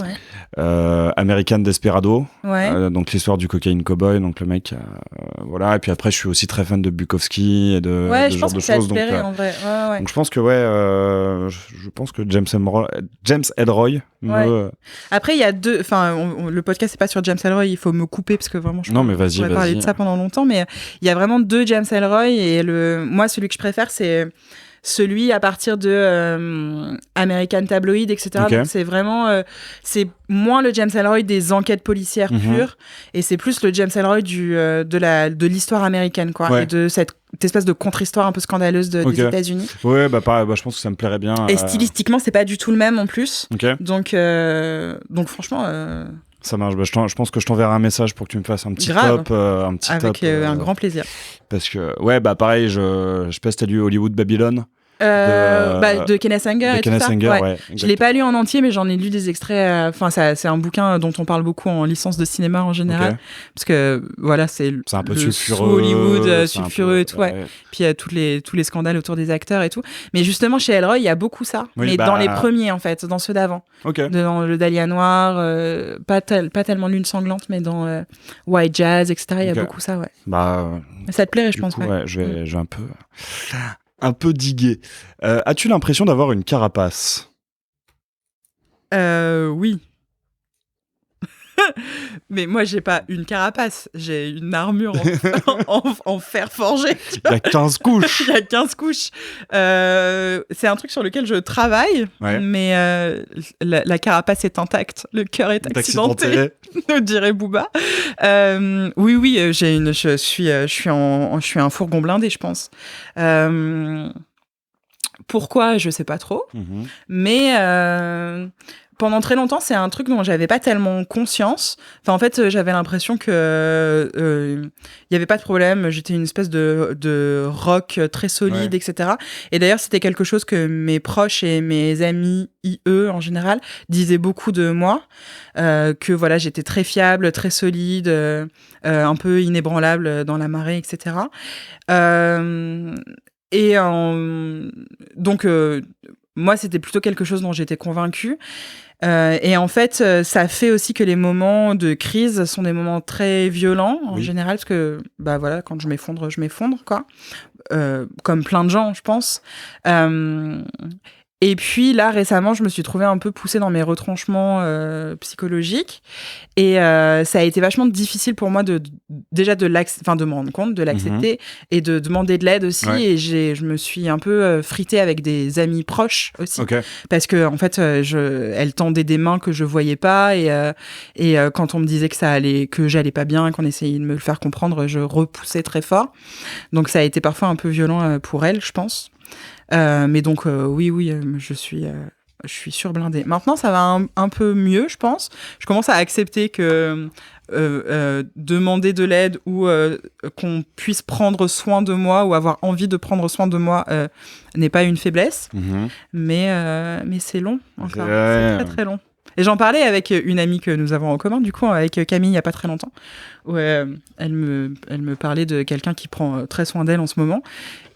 American Desperado. Donc l'histoire du cocaine cowboy, donc le mec... voilà. Et puis après, je suis aussi très fan de Bukowski et de ce genre de choses. Donc je pense que je pense que James Ellroy Après il y a le podcast c'est pas sur James Ellroy, il faut me couper parce que vraiment je pourrais parler de ça pendant longtemps, mais il y a vraiment deux James Ellroy et moi celui que je préfère c'est celui à partir de American Tabloid, etc. Donc c'est vraiment c'est moins le James Ellroy des enquêtes policières pures et c'est plus le James Ellroy de l'histoire américaine et de cette espèce de contre-histoire un peu scandaleuse des États-Unis. Pareil, je pense que ça me plairait bien. Et stylistiquement c'est pas du tout le même en plus. Donc franchement ça marche. Je pense que je t'enverrai un message pour que tu me fasses un petit top. Avec un grand plaisir. Parce que, pareil, je sais pas si t'as lu Hollywood Babylon. De Kenneth Anger et tout ça. Je l'ai pas lu en entier, mais j'en ai lu des extraits. C'est un bouquin dont on parle beaucoup en licence de cinéma en général, parce que c'est un peu sulfureux, Hollywood sulfureux et tout. Puis il y a tous les scandales autour des acteurs et tout. Mais justement chez Ellroy, il y a beaucoup ça. Mais dans les premiers en fait, dans ceux d'avant. Dans le Dahlia Noir, pas tellement Lune sanglante, mais dans White Jazz, etc. Il y a beaucoup ça. Ça te plairait, je pense. Je vais un peu diguer. As-tu l'impression d'avoir une carapace ? Oui. Mais moi, j'ai pas une carapace, j'ai une armure en fer forgé. Il y a 15 couches. Il y a 15 couches. C'est un truc sur lequel je travaille, mais la carapace est intacte, le cœur est accidenté, nous dirait Booba. Oui, je suis un fourgon blindé, je pense. Pourquoi, je sais pas trop, mais pendant très longtemps, c'est un truc dont j'avais pas tellement conscience. Enfin, en fait, j'avais l'impression que y avait pas de problème. J'étais une espèce de rock très solide, etc. Et d'ailleurs, c'était quelque chose que mes proches et mes amis IE en général disaient beaucoup de moi. Que voilà, j'étais très fiable, très solide, un peu inébranlable dans la marée, etc. Donc, moi, c'était plutôt quelque chose dont j'étais convaincue. Et en fait, ça fait aussi que les moments de crise sont des moments très violents, en général, parce que, bah voilà, quand je m'effondre, quoi. Comme plein de gens, je pense. Et puis là, récemment, je me suis trouvée un peu poussée dans mes retranchements psychologiques. Et ça a été vachement difficile pour moi de me rendre compte, de l'accepter et de demander de l'aide aussi. Et je me suis un peu fritée avec des amis proches aussi. Parce que, en fait, elles tendaient des mains que je voyais pas. Et quand on me disait que j'allais pas bien, qu'on essayait de me le faire comprendre, je repoussais très fort. Donc ça a été parfois un peu violent pour elles, je pense. Mais donc, oui, je suis surblindée. Maintenant, ça va un peu mieux, je pense. Je commence à accepter que demander de l'aide ou qu'on puisse prendre soin de moi ou avoir envie de prendre soin de moi n'est pas une faiblesse. Mais c'est long, encore. C'est très, très long. Et j'en parlais avec une amie que nous avons en commun, du coup, avec Camille, il n'y a pas très longtemps, où elle me parlait de quelqu'un qui prend très soin d'elle en ce moment.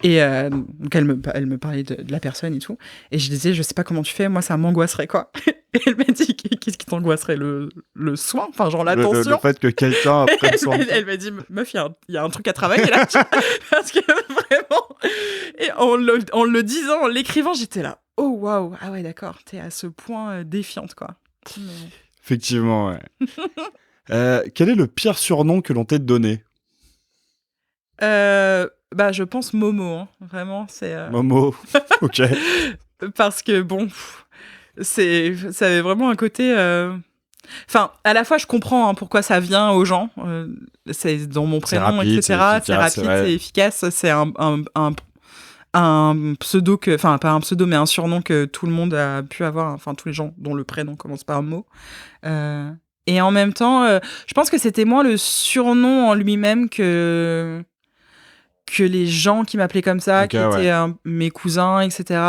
Et donc elle me parlait de la personne et tout. Et je disais, je sais pas comment tu fais, moi ça m'angoisserait, quoi. Et elle m'a dit, qu'est-ce qui t'angoisserait, le soin, enfin genre l'attention. Le fait que quelqu'un prenne soin. Elle m'a dit, meuf, il y a un truc à travailler là. Parce que vraiment, et en le disant, en l'écrivant, j'étais là. Oh waouh, ah ouais, d'accord, t'es à ce point défiante, quoi. Effectivement, ouais. Quel est le pire surnom que l'on t'ait donné ? Bah, je pense Momo, hein. Vraiment, c'est... Momo, ok. Parce que, bon, ça avait vraiment un côté... Enfin, à la fois, je comprends pourquoi ça vient aux gens. C'est dans mon prénom, rapide, etc. C'est rapide, c'est efficace. C'est un pseudo enfin pas un pseudo mais un surnom que tout le monde a pu avoir, enfin tous les gens dont le prénom commence par un mot, et en même temps je pense que c'était moins le surnom en lui-même que les gens qui m'appelaient comme ça, qui étaient mes cousins, etc.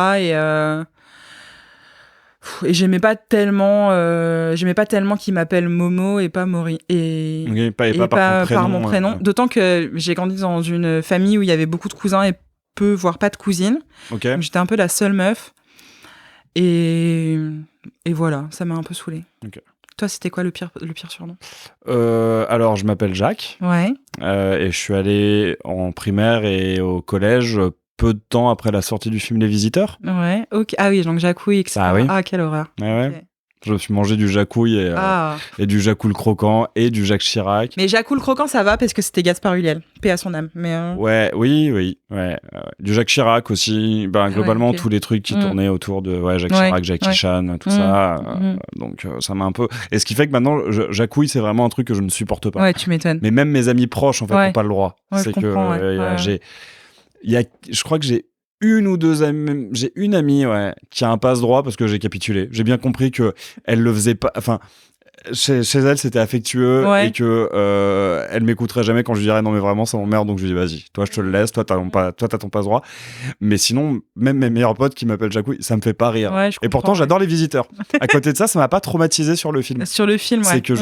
Et j'aimais pas tellement qu'ils m'appellent Momo et pas Maury et pas par mon prénom. D'autant que j'ai grandi dans une famille où il y avait beaucoup de cousins et peu, voire pas de cousine. Donc j'étais un peu la seule meuf. Et voilà, ça m'a un peu saoulée. Toi, c'était quoi le pire surnom ? Alors, je m'appelle Jacques. Ouais. Et je suis allé en primaire et au collège peu de temps après la sortie du film Les Visiteurs. Ouais, ok. Ah oui, donc Jacouille, etc. Ah oui. Ah, quelle horreur. Ouais. Okay. Je me suis mangé du Jacouille et du Jacouille le croquant et du Jacques Chirac. Mais Jacouille le croquant, ça va parce que c'était Gaspard Ulliel, paix à son âme. Mais oui. Du Jacques Chirac aussi. Globalement, tous les trucs qui tournaient autour de Jacques Chirac, Jackie Chan, tout ça. Donc ça m'a un peu. Et ce qui fait que maintenant, Jacouille, c'est vraiment un truc que je ne supporte pas. Ouais, tu m'étonnes. Mais même mes amis proches, en fait, n'ont pas le droit. Ouais, c'est je crois que j'ai une ou deux amies, j'ai une amie qui a un passe-droit parce que j'ai capitulé. J'ai bien compris que elle le faisait pas. Enfin, chez elle, c'était affectueux et que elle m'écouterait jamais quand je lui dirais non mais vraiment ça m'emmerde, donc je lui dis vas-y, toi je te le laisse, toi t'as ton passe-droit. Mais sinon, même mes meilleurs potes qui m'appellent Jacouille, ça me fait pas rire. Ouais, et pourtant j'adore Les Visiteurs. À côté de ça m'a pas traumatisé sur le film. Sur le film, c'est que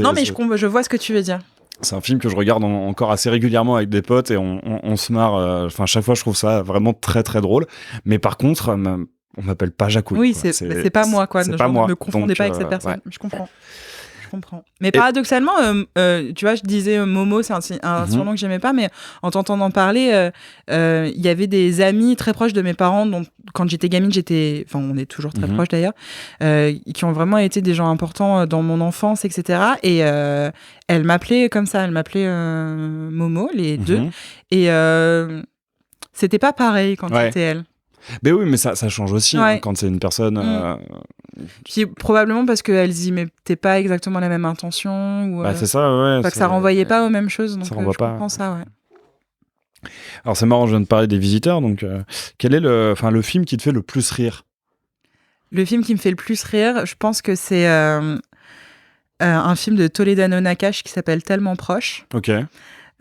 non mais je vois ce que tu veux dire. C'est un film que je regarde encore assez régulièrement avec des potes et on se marre. Enfin, chaque fois, je trouve ça vraiment très, très drôle. Mais par contre, on m'appelle pas Jacouille. Oui, c'est pas moi, quoi. C'est pas moi. Ne me confondez pas avec cette personne. Ouais. Je comprends. Mais paradoxalement, tu vois, je disais Momo, c'est un surnom que j'aimais pas, mais en t'entendant parler, il y avait des amis très proches de mes parents, dont quand j'étais gamine, on est toujours très proches d'ailleurs, qui ont vraiment été des gens importants dans mon enfance, etc. Et elle m'appelait comme ça, Momo, les deux. Et c'était pas pareil quand c'était elle. Mais oui, mais ça change aussi quand c'est une personne. Puis probablement parce qu'elles y mettaient pas exactement la même intention. Ou, c'est ça, que ça renvoyait pas aux mêmes choses. Donc ça je comprends ça, Alors c'est marrant, je viens de parler des Visiteurs. Donc quel est le film qui te fait le plus rire ? Le film qui me fait le plus rire, je pense que c'est un film de Toledano Nakash qui s'appelle Tellement proche. Ok.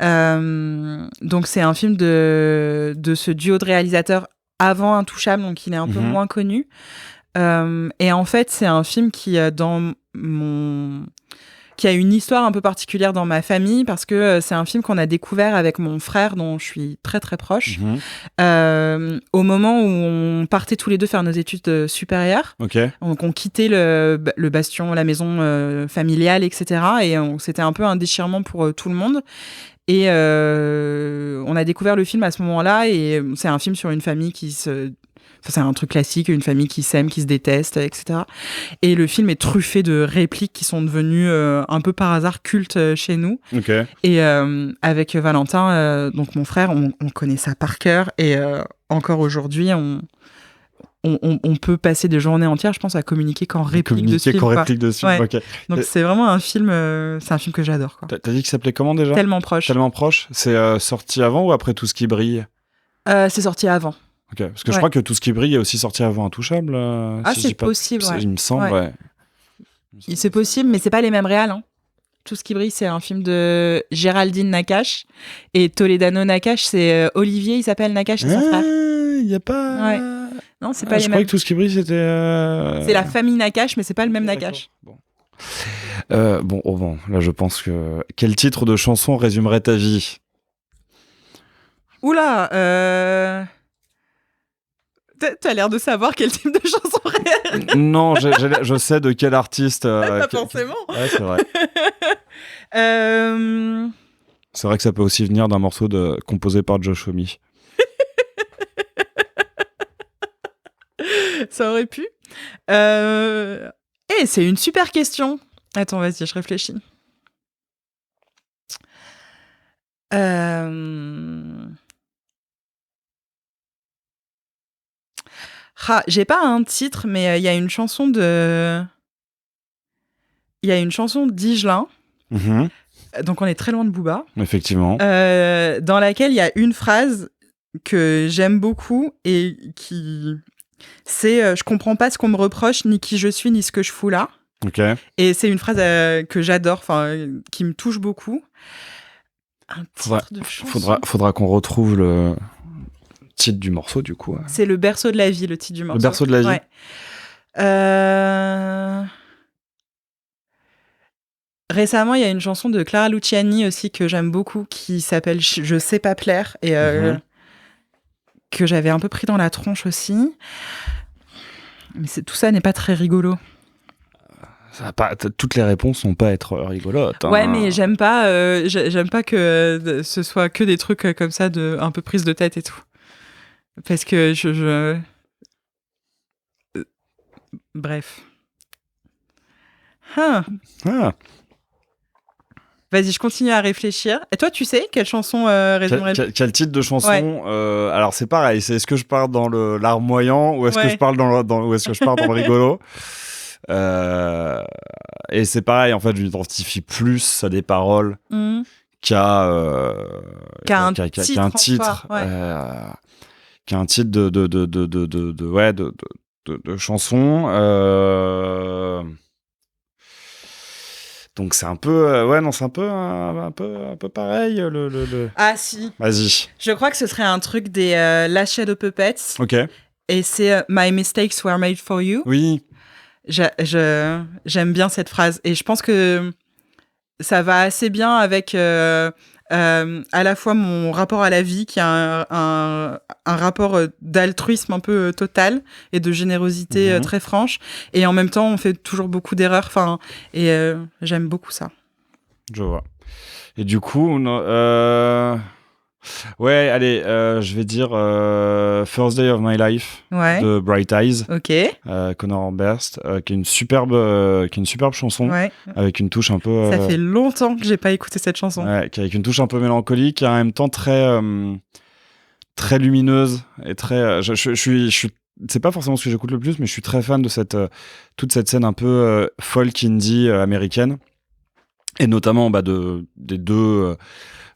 Donc c'est un film de ce duo de réalisateurs avant Intouchable, donc il est un peu moins connu. Et en fait, c'est un film qui qui a une histoire un peu particulière dans ma famille parce que c'est un film qu'on a découvert avec mon frère dont je suis très très proche au moment où on partait tous les deux faire nos études supérieures. Donc on quittait le bastion, la maison familiale, etc. Et c'était un peu un déchirement pour tout le monde. Et on a découvert le film à ce moment-là et c'est un film sur une famille c'est un truc classique, une famille qui s'aime, qui se déteste, etc. Et le film est truffé de répliques qui sont devenues un peu par hasard cultes chez nous. Et avec Valentin, donc mon frère, on connaît ça par cœur. Et encore aujourd'hui, on peut passer des journées entières, je pense, à communiquer qu'en réplique de ce film. Ouais. Okay. Donc c'est vraiment un film, c'est un film que j'adore. Quoi. T'as dit qu'il s'appelait comment déjà ? Tellement proche. Tellement proche. C'est sorti avant ou après Tout ce qui brille ? C'est sorti avant. Ok, parce que je crois que Tout ce qui brille est aussi sorti avant Intouchable. Si c'est possible, ouais. Il me semble, ouais. C'est possible, mais c'est pas les mêmes réals. Hein. Tout ce qui brille, c'est un film de Géraldine Nakache. Et Toledano Nakache, c'est Olivier, il s'appelle Nakache, c'est son frère. Il n'y a pas... Ouais. Non, c'est pas les mêmes. Je croyais que Tout ce qui brille, c'était... C'est la famille Nakache, mais c'est pas le même Nakache. Bon, là, je pense que... Quel titre de chanson résumerait ta vie ? Oula, T'as l'air de savoir quel type de chanson réelle. Non, je sais de quel artiste. Pas forcément. Ouais, c'est vrai. C'est vrai que ça peut aussi venir d'un morceau composé par Josh Homme. Ça aurait pu. C'est une super question. Attends, vas-y, je réfléchis. J'ai pas un titre, mais il y a une chanson d'Higelin. Donc on est très loin de Booba. Effectivement. Dans laquelle il y a une phrase que j'aime beaucoup et c'est je comprends pas ce qu'on me reproche, ni qui je suis, ni ce que je fous là. Et c'est une phrase que j'adore, qui me touche beaucoup. Un titre de chanson. Faudra qu'on retrouve le titre du morceau, du coup. C'est Le berceau de la vie, le titre du morceau. Le berceau de la vie. Ouais. Récemment, il y a une chanson de Clara Luciani aussi que j'aime beaucoup qui s'appelle Je sais pas plaire et que j'avais un peu pris dans la tronche aussi. Mais tout ça n'est pas très rigolo. Toutes les réponses n'ont pas à être rigolotes. Hein. Ouais, mais j'aime pas que ce soit que des trucs comme ça, un peu prise de tête et tout. Parce que bref. Vas-y, je continue à réfléchir. Et toi, tu sais quelle chanson résumerait quel titre de chanson alors, c'est pareil. Est-ce que je pars dans l'armoyant ou est-ce que je pars ou est-ce que je pars dans le rigolo et c'est pareil, en fait, je m'identifie plus à des paroles qu'à un titre. Qui a un titre de chanson. Donc c'est un peu c'est un peu pareil Ah si. Vas-y. Je crois que ce serait un truc des Last Shadow Puppets. OK. Et c'est My mistakes were made for you. Oui. J'aime bien cette phrase et je pense que ça va assez bien avec à la fois mon rapport à la vie qui a un rapport d'altruisme un peu total et de générosité très franche et en même temps on fait toujours beaucoup d'erreurs et j'aime beaucoup ça. Je vois. Et du coup ouais, allez, je vais dire First Day of My Life de Bright Eyes. Ok. Conor Oberst, qui est une superbe chanson avec une touche un peu. Ça fait longtemps que j'ai pas écouté cette chanson. Ouais, avec une touche un peu mélancolique et en même temps très très lumineuse et très. Je suis. C'est pas forcément ce que j'écoute le plus, mais je suis très fan de toute cette scène un peu folk indie américaine et notamment des deux.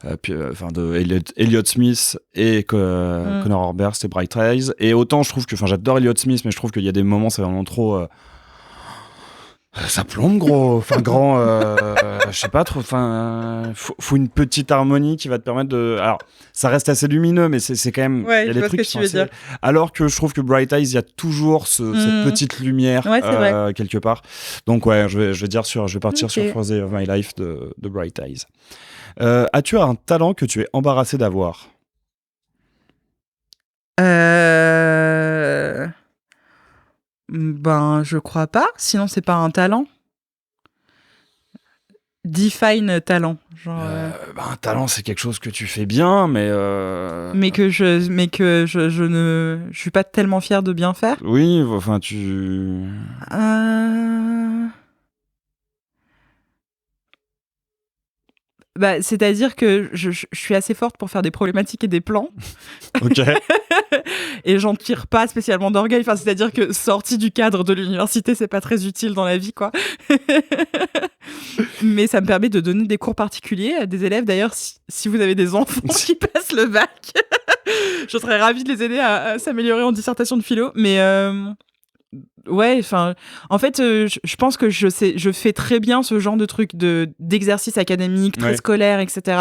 de Elliott Smith et Conor Oberst et Bright Eyes. Et autant je trouve que, j'adore Elliott Smith, mais je trouve qu'il y a des moments, c'est vraiment trop. Ça plombe, gros. Grand. Je sais pas trop. Faut une petite harmonie qui va te permettre de. Alors, ça reste assez lumineux, mais c'est quand même. Ouais, il y a des trucs qui sont assez. Alors que je trouve que Bright Eyes, il y a toujours cette petite lumière quelque part. Donc ouais, je vais partir sur First Day of My Life de Bright Eyes. As-tu un talent que tu es embarrassé d'avoir? Ben, je crois pas. Sinon, c'est pas un talent. Define talent. Genre, un talent, c'est quelque chose que tu fais bien, mais que je ne suis pas tellement fière de bien faire. Oui, enfin, tu. Bah, c'est-à-dire que je suis assez forte pour faire des problématiques et des plans. Ok. Et j'en tire pas spécialement d'orgueil. Enfin, c'est-à-dire que sortie du cadre de l'université, c'est pas très utile dans la vie, quoi. Mais ça me permet de donner des cours particuliers à des élèves. D'ailleurs, si vous avez des enfants qui passent le bac, je serais ravie de les aider à s'améliorer en dissertation de philo. Mais ouais, enfin, en fait, je pense que je fais très bien ce genre de truc d'exercice académique, très scolaire, etc.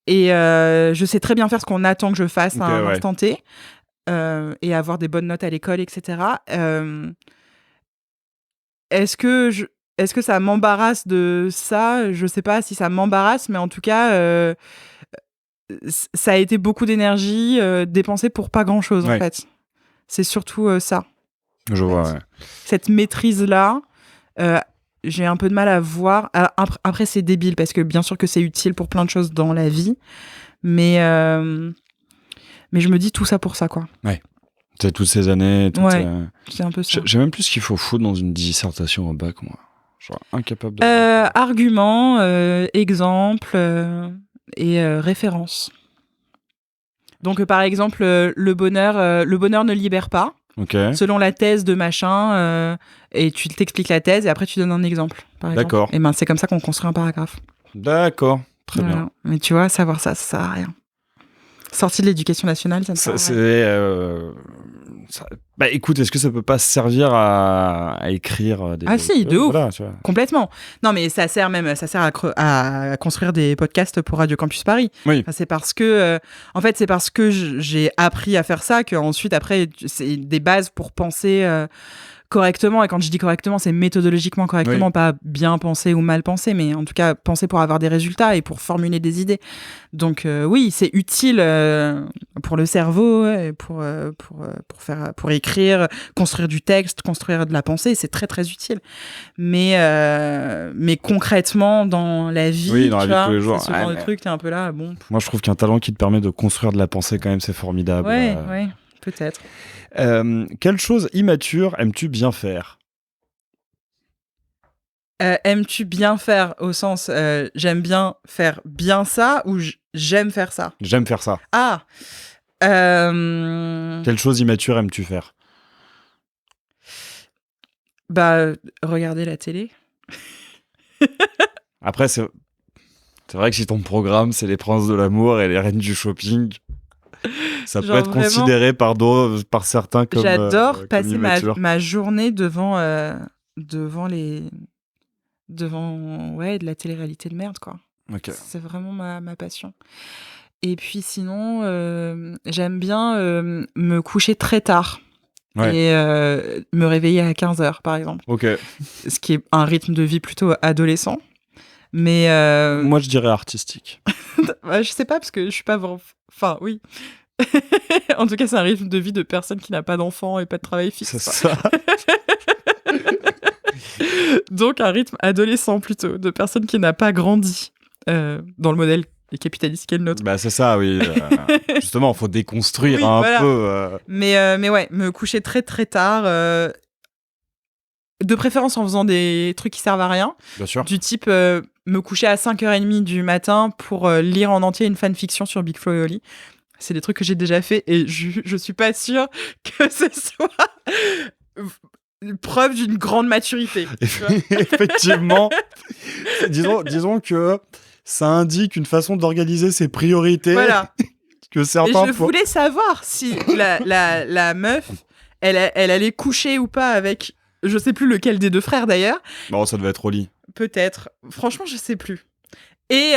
Je sais très bien faire ce qu'on attend que je fasse à un instant T, et avoir des bonnes notes à l'école, etc. Est-ce que ça m'embarrasse de ça? Je sais pas si ça m'embarrasse, mais en tout cas, ça a été beaucoup d'énergie dépensée pour pas grand-chose, en fait. C'est surtout ça. Je vois, ouais. Cette maîtrise-là, j'ai un peu de mal à voir. Alors, après, c'est débile, parce que bien sûr que c'est utile pour plein de choses dans la vie, mais je me dis tout ça pour ça, quoi. Ouais. C'est toutes ces années. C'est un peu ça. J'ai même plus ce qu'il faut foutre dans une dissertation au bac, moi. Genre incapable de... Arguments, exemples et références. Donc, par exemple, le bonheur ne libère pas. Okay. Selon la thèse de machin, et tu t'expliques la thèse et après tu donnes un exemple. D'accord. Et ben c'est comme ça qu'on construit un paragraphe. D'accord, très bien. Mais tu vois, savoir ça sert à rien. Sorti de l'éducation nationale, ça ne sert à rien. Bah écoute, est-ce que ça peut pas servir à écrire des... Ah si, de ouf, voilà, tu vois. Complètement. Non mais ça sert à construire des podcasts pour Radio Campus Paris. Oui. Enfin, c'est parce que j'ai appris à faire ça que ensuite après c'est des bases pour penser correctement. Et quand je dis correctement, c'est méthodologiquement correctement, pas bien penser ou mal penser, mais en tout cas penser pour avoir des résultats et pour formuler des idées. Donc oui, c'est utile pour le cerveau, pour écrire, construire du texte, construire de la pensée, c'est très très utile. Mais concrètement dans la vie, dans la vie de tous les jours, ce genre de truc, t'es un peu là, bon. Moi, je trouve qu'un talent qui te permet de construire de la pensée, quand même, c'est formidable. Ouais, peut-être. Quelle chose immature aimes-tu bien faire? Aimes-tu bien faire au sens j'aime bien faire bien ça ou j'aime faire ça? J'aime faire ça. Ah Quelle chose immature aimes-tu faire? Bah, regarder la télé. Après, c'est vrai que si ton programme, c'est les princes de l'amour et les reines du shopping, ça peut être considéré par certains comme... J'adore passer ma journée devant de la télé-réalité de merde, quoi. Okay. C'est vraiment ma passion. Et puis sinon, j'aime bien me coucher très tard. Ouais. Et me réveiller à 15h, par exemple. Ok. Ce qui est un rythme de vie plutôt adolescent. Mais moi, je dirais artistique. Je sais pas, parce que je suis pas... Enfin, oui. En tout cas, c'est un rythme de vie de personne qui n'a pas d'enfant et pas de travail fixe. C'est ça. Donc, un rythme adolescent, plutôt, de personne qui n'a pas grandi dans le modèle capitaliste qu'est le nôtre. Bah, c'est ça, oui. Justement, il faut déconstruire peu. Mais ouais, me coucher très, très tard... de préférence en faisant des trucs qui servent à rien. Bien sûr. Du type me coucher à 5h30 du matin pour lire en entier une fanfiction sur Big Flo et Oli. C'est des trucs que j'ai déjà fait et je suis pas sûre que ce soit preuve d'une grande maturité. Effectivement. Disons que ça indique une façon d'organiser ses priorités. Voilà. Que certains. Et je voulais savoir si la meuf, elle allait coucher ou pas avec, je sais plus lequel des deux frères d'ailleurs. Bon, ça devait être Rolly. Peut-être. Franchement, je sais plus. Et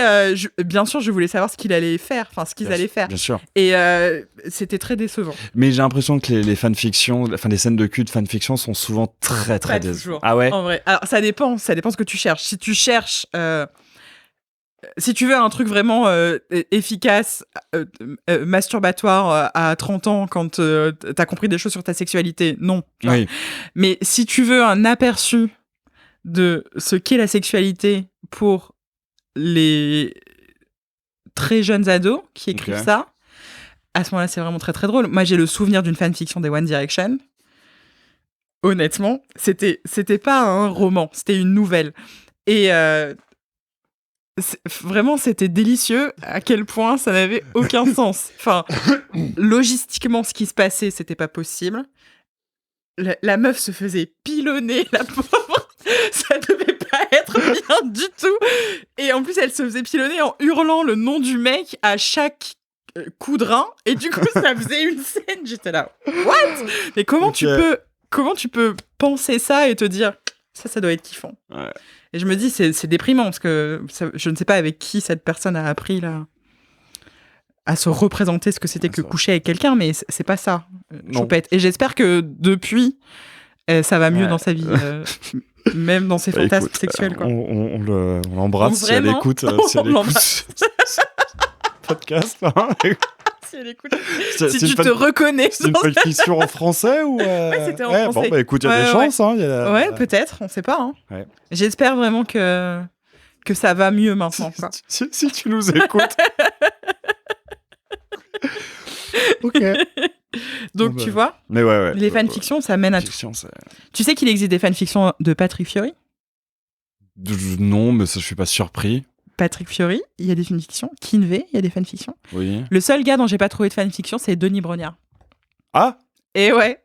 bien sûr, je voulais savoir ce qu'ils allaient faire, ce qu'ils allaient faire. Bien sûr. Et c'était très décevant. Mais j'ai l'impression que les fanfictions, les scènes de cul de fanfiction sont souvent très très décevantes. Ah ouais. En vrai. Alors ça dépend ce que tu cherches. Si tu cherches, si tu veux un truc vraiment efficace, masturbatoire à 30 ans quand t'as compris des choses sur ta sexualité, non. Oui. Mais si tu veux un aperçu de ce qu'est la sexualité pour les très jeunes ados qui écrivent ça, à ce moment-là, c'est vraiment très très drôle. Moi, j'ai le souvenir d'une fanfiction des One Direction. Honnêtement, c'était pas un roman, c'était une nouvelle. Et vraiment, c'était délicieux à quel point ça n'avait aucun sens. Enfin, logistiquement, ce qui se passait, c'était pas possible. La meuf se faisait pilonner, la pauvre. Ça devait pas être bien du tout. Et en plus, elle se faisait pilonner en hurlant le nom du mec à chaque coup de rein. Et du coup, ça faisait une scène. J'étais là, what? Mais comment tu peux penser ça et te dire, ça doit être kiffant. Ouais. Et je me dis, c'est déprimant parce que je ne sais pas avec qui cette personne a appris là à se représenter ce que c'était que coucher avec quelqu'un, mais c'est pas ça, Choupette. Et j'espère que depuis, ça va mieux dans sa vie, même dans ses fantasmes sexuels. Quoi. On l'embrasse si elle écoute. Si elle écoute podcast. Si elle écoute. Si tu te reconnais. C'est une fanfiction en français ou Ouais, c'était en français. Bon, bah écoute, il y a des chances. Ouais, peut-être, on sait pas. Hein. Ouais. J'espère vraiment que ça va mieux maintenant. Quoi. Si tu nous écoutes. Ok. Donc tu vois, mais ouais. Les fanfictions, ça mène à tout. Tu sais qu'il existe des fanfictions de Patrick Fiori ? Non, mais ça, je suis pas surpris. Patrick Fiori, il y a des fanfictions. Kinvey, il y a des fanfictions. Oui. Le seul gars dont j'ai pas trouvé de fanfiction, c'est Denis Brognard. Ah. Et ouais.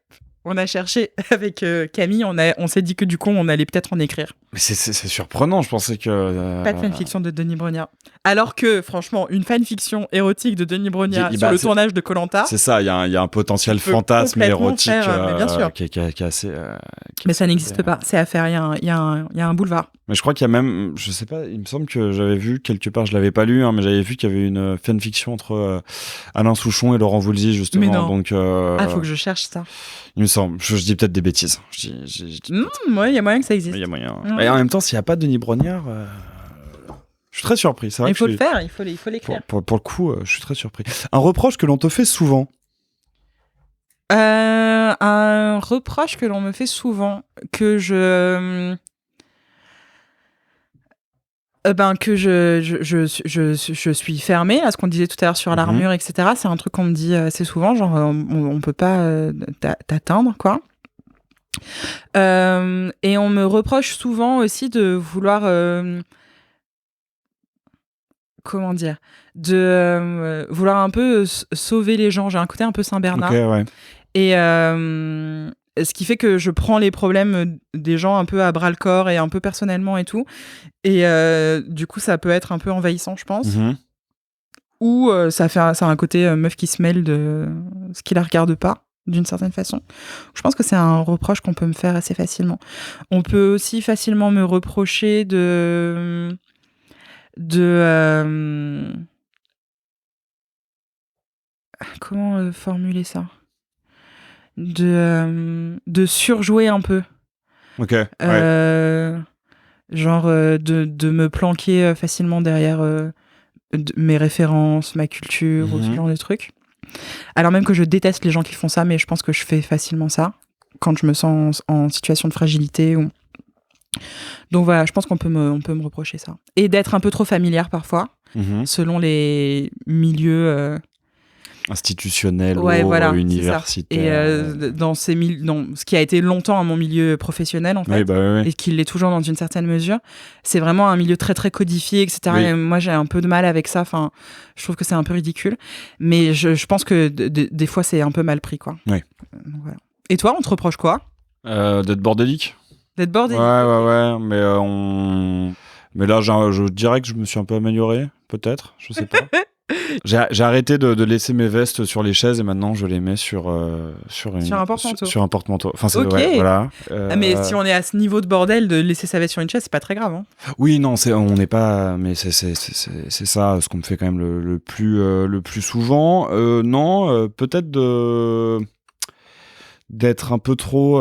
On a cherché avec Camille, on s'est dit que du coup, on allait peut-être en écrire. Mais c'est surprenant, je pensais que... Pas de fanfiction de Denis Brognard. Alors que, franchement, une fanfiction érotique de Denis Brognard sur le tournage de Koh-Lanta... C'est ça, il y a un potentiel fantasme érotique bien sûr. qui est assez... mais ça n'existe pas, c'est à faire, il y a un boulevard. Mais je crois qu'il y a même, je sais pas, il me semble que j'avais vu quelque part, je l'avais pas lu, mais j'avais vu qu'il y avait une fanfiction entre Alain Souchon et Laurent Voulzy, justement. Mais non. Donc, faut que je cherche ça. Il me semble. Je dis peut-être des bêtises. Ouais, il y a moyen que ça existe. Il y a moyen. Ouais. Et en même temps, s'il n'y a pas Denis Brognard, je suis très surpris. C'est vrai il faut le faire, il faut l'écrire. Pour le coup, je suis très surpris. Un reproche que l'on te fait souvent. Un reproche que l'on me fait souvent, que je suis fermée à ce qu'on disait tout à l'heure sur l'armure, etc. C'est un truc qu'on me dit assez souvent, genre on peut pas t'atteindre, quoi. Et on me reproche souvent aussi de vouloir comment dire, de vouloir un peu sauver les gens. J'ai un côté un peu Saint-Bernard. Okay, ouais. Et ce qui fait que je prends les problèmes des gens un peu à bras-le-corps et un peu personnellement et tout. Et du coup, ça peut être un peu envahissant, je pense. Ou ça a un côté meuf qui se mêle de ce qui la regarde pas, d'une certaine façon. Je pense que c'est un reproche qu'on peut me faire assez facilement. On peut aussi facilement me reprocher comment formuler ça ? De surjouer un peu. Ok. Genre de me planquer facilement derrière mes références, ma culture, ou ce genre de trucs. Alors même que je déteste les gens qui font ça, mais je pense que je fais facilement ça quand je me sens en situation de fragilité. Donc voilà, je pense qu'on peut me reprocher ça. Et d'être un peu trop familière parfois, selon les milieux... institutionnel ou universitaire. Et dans ce qui a été longtemps mon milieu professionnel, en fait, et qui l'est toujours dans une certaine mesure, c'est vraiment un milieu très très codifié, etc. Oui. Et moi, j'ai un peu de mal avec ça. Enfin, je trouve que c'est un peu ridicule. Mais je pense que des fois, c'est un peu mal pris, quoi. Oui. Donc, voilà. Et toi, on te reproche quoi ? D'être bordélique. D'être bordélique. Ouais. Mais là, je dirais que je me suis un peu amélioré, peut-être, je sais pas. J'ai arrêté de laisser mes vestes sur les chaises et maintenant je les mets sur un porte-manteau. Sur un porte-manteau. Enfin, c'est voilà. Mais si on est à ce niveau de bordel, de laisser sa veste sur une chaise, c'est pas très grave. Hein. Oui, non, on n'est pas. Mais c'est ça, ce qu'on me fait quand même le plus souvent. Non, peut-être d'être un peu trop.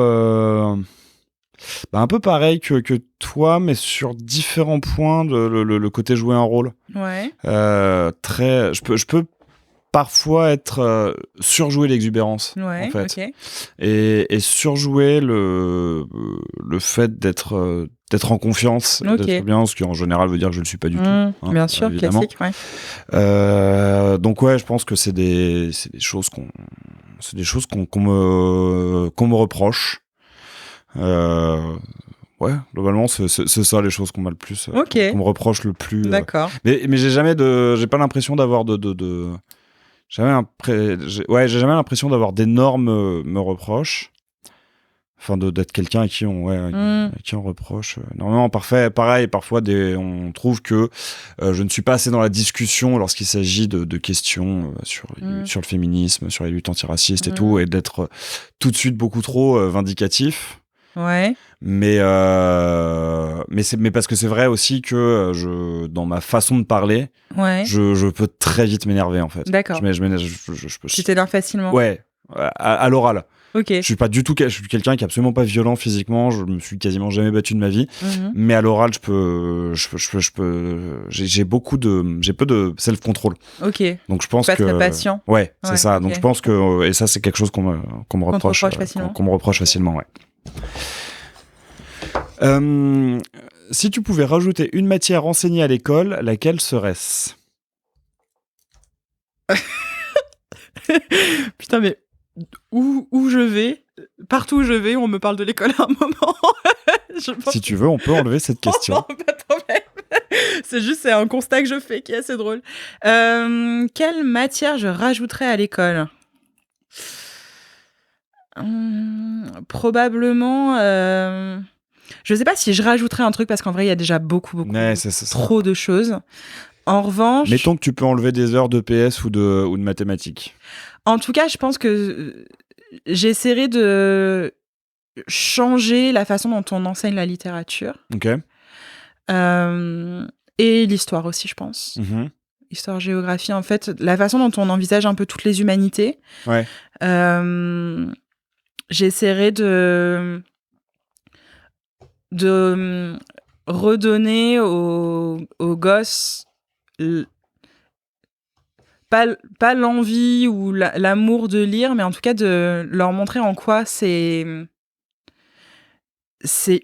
Un peu pareil que toi, mais sur différents points, le côté jouer un rôle. Ouais. Je peux parfois être surjouer l'exubérance, en fait. Okay. Et surjouer le fait d'être en confiance, d'être bien, ce qui en général veut dire que je ne le suis pas du tout. Bien sûr, évidemment. Classique, ouais. Donc ouais, je pense que c'est des choses qu'on me reproche. Ouais, globalement, c'est ça les choses qu'on m'a le plus, qu'on me reproche le plus. D'accord. Mais j'ai pas l'impression d'avoir j'ai jamais l'impression d'avoir d'énormes me reproches. Enfin, d'être quelqu'un à qui on reproche. Normalement, pareil, parfois on trouve que je ne suis pas assez dans la discussion lorsqu'il s'agit de questions sur le féminisme, sur les luttes antiracistes et tout, et d'être tout de suite beaucoup trop vindicatif. Ouais. Mais parce que c'est vrai aussi que dans ma façon de parler, je peux très vite m'énerver en fait. D'accord. Tu t'énerves facilement. Ouais, à l'oral. Ok. Je suis quelqu'un qui est absolument pas violent physiquement. Je me suis quasiment jamais battu de ma vie, mais à l'oral, j'ai peu de self-control. Ok. Donc je pense pas très patient. Ouais, c'est ça. Okay. Donc je pense que et ça c'est quelque chose qu'on me reproche facilement. Ouais. Si tu pouvais rajouter une matière enseignée à l'école, laquelle serait-ce ? Putain, mais où je vais, partout où je vais, on me parle de l'école à un moment. Si tu veux, on peut enlever cette question. Non, pas de problème. C'est un constat que je fais qui est assez drôle. Quelle matière je rajouterais à l'école ? Probablement. Je sais pas si je rajouterais un truc parce qu'en vrai, il y a déjà beaucoup trop de choses. En revanche, mettons que tu peux enlever des heures de PS ou de mathématiques. En tout cas, je pense que j'essaierai de changer la façon dont on enseigne la littérature. Ok. Et l'histoire aussi, je pense. Histoire, géographie, en fait, la façon dont on envisage un peu toutes les humanités. Ouais. J'essaierai de redonner aux gosses pas l'envie ou l'amour de lire, mais en tout cas de leur montrer en quoi c'est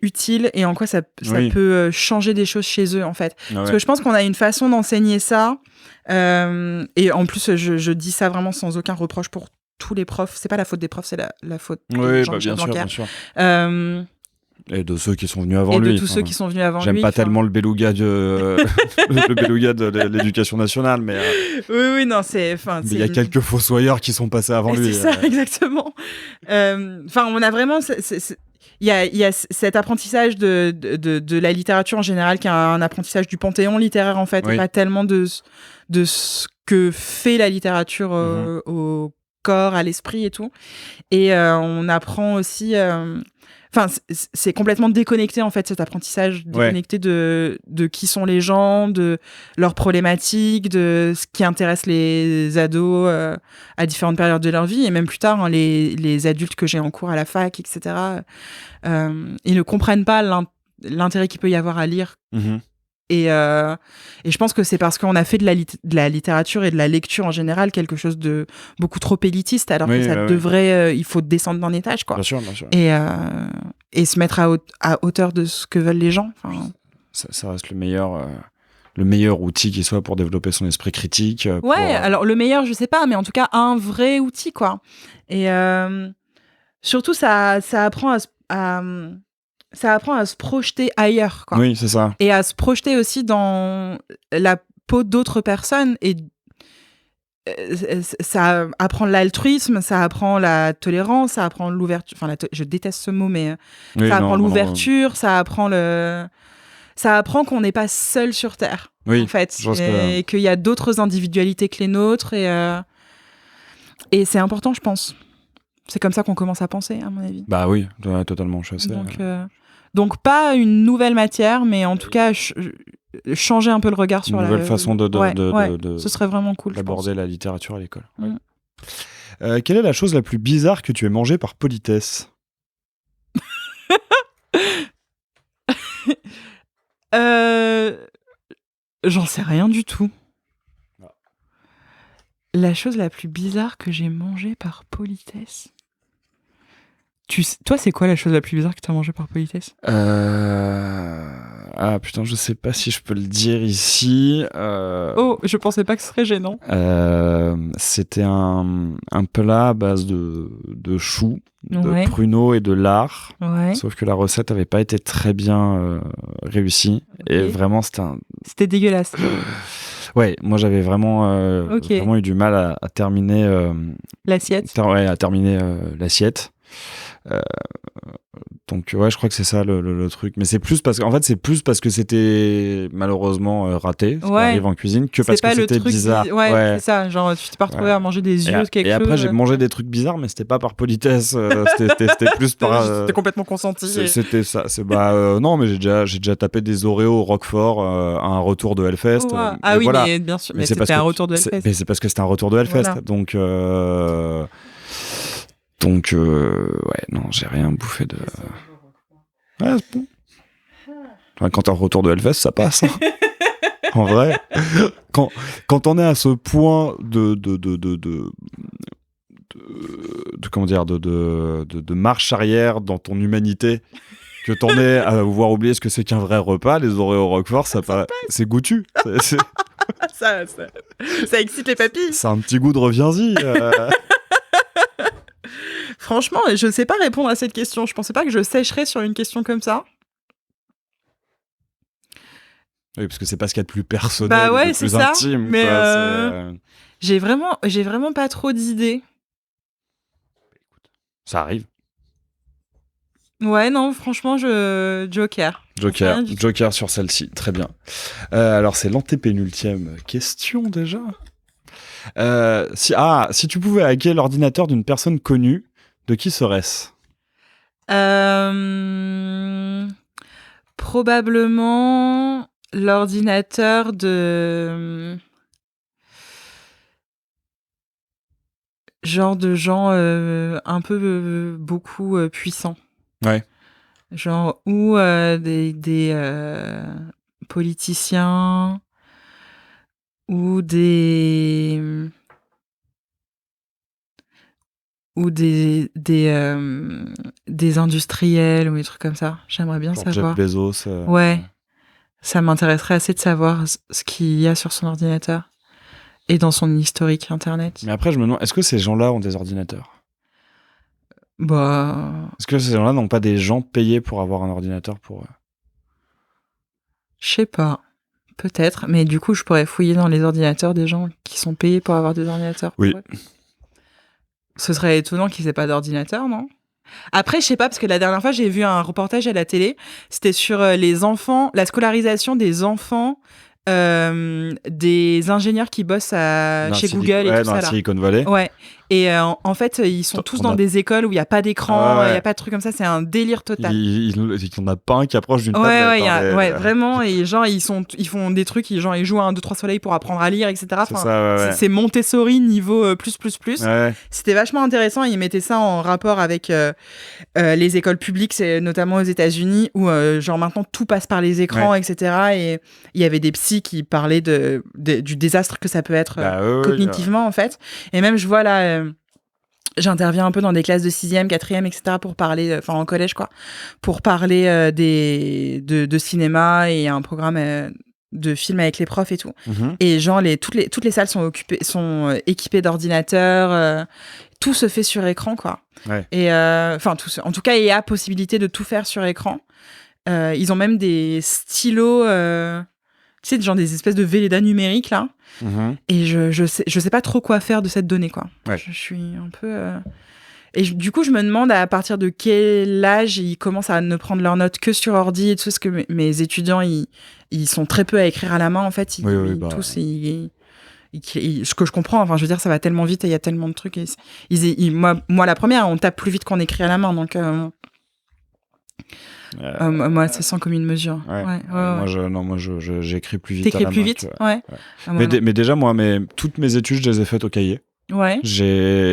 utile et en quoi ça peut changer des choses chez eux, en fait. Parce que je pense qu'on a une façon d'enseigner ça, et en plus, je dis ça vraiment sans aucun reproche pour tous les profs. C'est pas la faute des profs, c'est la faute des gens bien sûr. Et de ceux qui sont venus avant lui. Et de tous ceux qui sont venus avant lui. J'aime pas tellement le beluga le beluga de l'éducation nationale, mais... Oui, non, il y a quelques fossoyeurs qui sont passés avant lui. C'est ça, exactement. On a vraiment... Il y a cet apprentissage de la littérature en général, qui est un apprentissage du panthéon littéraire, en fait, et pas tellement de ce que fait la littérature au corps, à l'esprit et tout. Et on apprend aussi... c'est complètement déconnecté, en fait, cet apprentissage, déconnecté de qui sont les gens, de leurs problématiques, de ce qui intéresse les ados à différentes périodes de leur vie, et même plus tard, les adultes que j'ai en cours à la fac, etc. Ils ne comprennent pas l'intérêt qu'il peut y avoir à lire. Et je pense que c'est parce qu'on a fait de la littérature et de la lecture en général quelque chose de beaucoup trop élitiste, alors que ça devrait... il faut descendre d'un étage, quoi. Bien sûr. Et se mettre à hauteur de ce que veulent les gens. Ça reste le meilleur outil qui soit pour développer son esprit critique. Alors le meilleur, je sais pas, mais en tout cas, un vrai outil, quoi. Et surtout, ça apprend à se projeter ailleurs, quoi. Oui, c'est ça. Et à se projeter aussi dans la peau d'autres personnes. Et ça apprend l'altruisme, ça apprend la tolérance, ça apprend l'ouverture. Je déteste ce mot, mais ça apprend l'ouverture, ça apprend ça apprend qu'on n'est pas seul sur Terre, en fait, et qu'il y a d'autres individualités que les nôtres, et c'est important, je pense. C'est comme ça qu'on commence à penser, à mon avis. Bah oui, totalement, je sais. Donc pas une nouvelle matière, mais en tout cas changer un peu le regard sur une nouvelle façon de ce serait vraiment cool d'aborder la littérature à l'école. Quelle est la chose la plus bizarre que tu aies mangée par politesse? J'en sais rien du tout. La chose la plus bizarre que j'ai mangée par politesse. Toi, c'est quoi la chose la plus bizarre que tu as mangée par politesse? Ah putain, je sais pas si je peux le dire ici. Oh, je pensais pas que ce serait gênant. C'était un plat à base de choux, de pruneaux et de lard. Sauf que la recette avait pas été très bien réussie. Et vraiment, c'était dégueulasse. Ouais, moi j'avais vraiment eu du mal à terminer l'assiette. À terminer l'assiette. Donc ouais, je crois que c'est ça le truc. Mais c'est plus parce que c'était malheureusement raté, ce qui arrive en cuisine, que parce que c'était bizarre. C'est ça. Genre tu t'es pas retrouvé à manger des yeux, quelque chose. Et après j'ai mangé des trucs bizarres, mais c'était pas par politesse. C'était plus par. C'était complètement consenti. C'était ça. Non, mais j'ai déjà tapé des Oreos au Roquefort à un retour de Hellfest. Ah oui, mais bien sûr. Mais c'était un retour de Hellfest. Mais c'est parce que c'était un retour de Hellfest. Voilà. Donc, ouais, non, j'ai rien bouffé de. Ouais, c'est bon. Enfin, quand t'es en retour de Hellfest, ça passe. Hein. En vrai, quand on est à ce point de comment dire, de marche arrière dans ton humanité, que t'en es à pouvoir oublier ce que c'est qu'un vrai repas, les Oreos Roquefort, c'est goûtu. Ça excite les papilles. C'est un petit goût de reviens-y. Franchement, je sais pas répondre à cette question. Je pensais pas que je sécherais sur une question comme ça. Oui, parce que c'est pas ce qu'il y a de plus personnel, de plus intime. Mais j'ai vraiment pas trop d'idées. Ça arrive. Ouais, non, franchement, Joker sur celle-ci, très bien. Alors, c'est l'antépénultième question déjà. Si tu pouvais hacker l'ordinateur d'une personne connue, de qui serait-ce? Probablement l'ordinateur de genre de gens un peu beaucoup puissants. Ouais. Genre ou des politiciens ou des industriels ou des trucs comme ça. J'aimerais bien savoir. Jeff Bezos. Ouais. Ça m'intéresserait assez de savoir ce qu'il y a sur son ordinateur et dans son historique internet. Mais après, je me demande, est-ce que ces gens-là ont des ordinateurs? Est-ce que ces gens-là n'ont pas des gens payés pour avoir un ordinateur pour eux? Je sais pas. Peut-être. Mais du coup, je pourrais fouiller dans les ordinateurs des gens qui sont payés pour avoir des ordinateurs. Oui. Ce serait étonnant qu'ils aient pas d'ordinateur, non? Après, je sais pas, parce que la dernière fois, j'ai vu un reportage à la télé. C'était sur les enfants, la scolarisation des enfants des ingénieurs qui bossent chez Google et tout ça. Dans Silicon Valley. Ouais. Et en fait, ils sont tous dans des écoles où il n'y a pas d'écran, il n'y a pas de trucs comme ça. C'est un délire total. Il n'y en a pas un qui approche d'une tablette. Ouais, vraiment. Et genre, ils font des trucs, ils jouent à 1, 2, 3 soleils pour apprendre à lire, etc. C'est Montessori niveau plus. Ouais. C'était vachement intéressant. Ils mettaient ça en rapport avec les écoles publiques, notamment aux États-Unis, où genre maintenant tout passe par les écrans, etc. Et il y avait des psys qui parlaient du désastre que ça peut être cognitivement, en fait. Et même, je vois là... j'interviens un peu dans des classes de 6e, 4e, etc. pour parler, enfin en collège quoi, pour parler de cinéma et un programme de film avec les profs et tout. Mm-hmm. Et genre toutes les salles sont équipées d'ordinateurs, tout se fait sur écran quoi. Ouais. Et enfin en tout cas il y a possibilité de tout faire sur écran. Ils ont même des stylos, tu sais, genre des espèces de Velleda numériques là. Mm-hmm. Et je sais pas trop quoi faire de cette donnée quoi. Ouais. Je suis un peu Et du coup, je me demande à partir de quel âge ils commencent à ne prendre leurs notes que sur ordi et tout, parce que mes étudiants, ils sont très peu à écrire à la main, en fait. Tous, ce que je comprends, enfin, je veux dire, ça va tellement vite et il y a tellement de trucs. Moi, la première, on tape plus vite qu'on écrit à la main, donc... moi, c'est sans commune mesure. Moi, j'écris plus vite. T'écris plus vite, ouais. Mais déjà, moi, toutes mes études, je les ai faites au cahier. Ouais.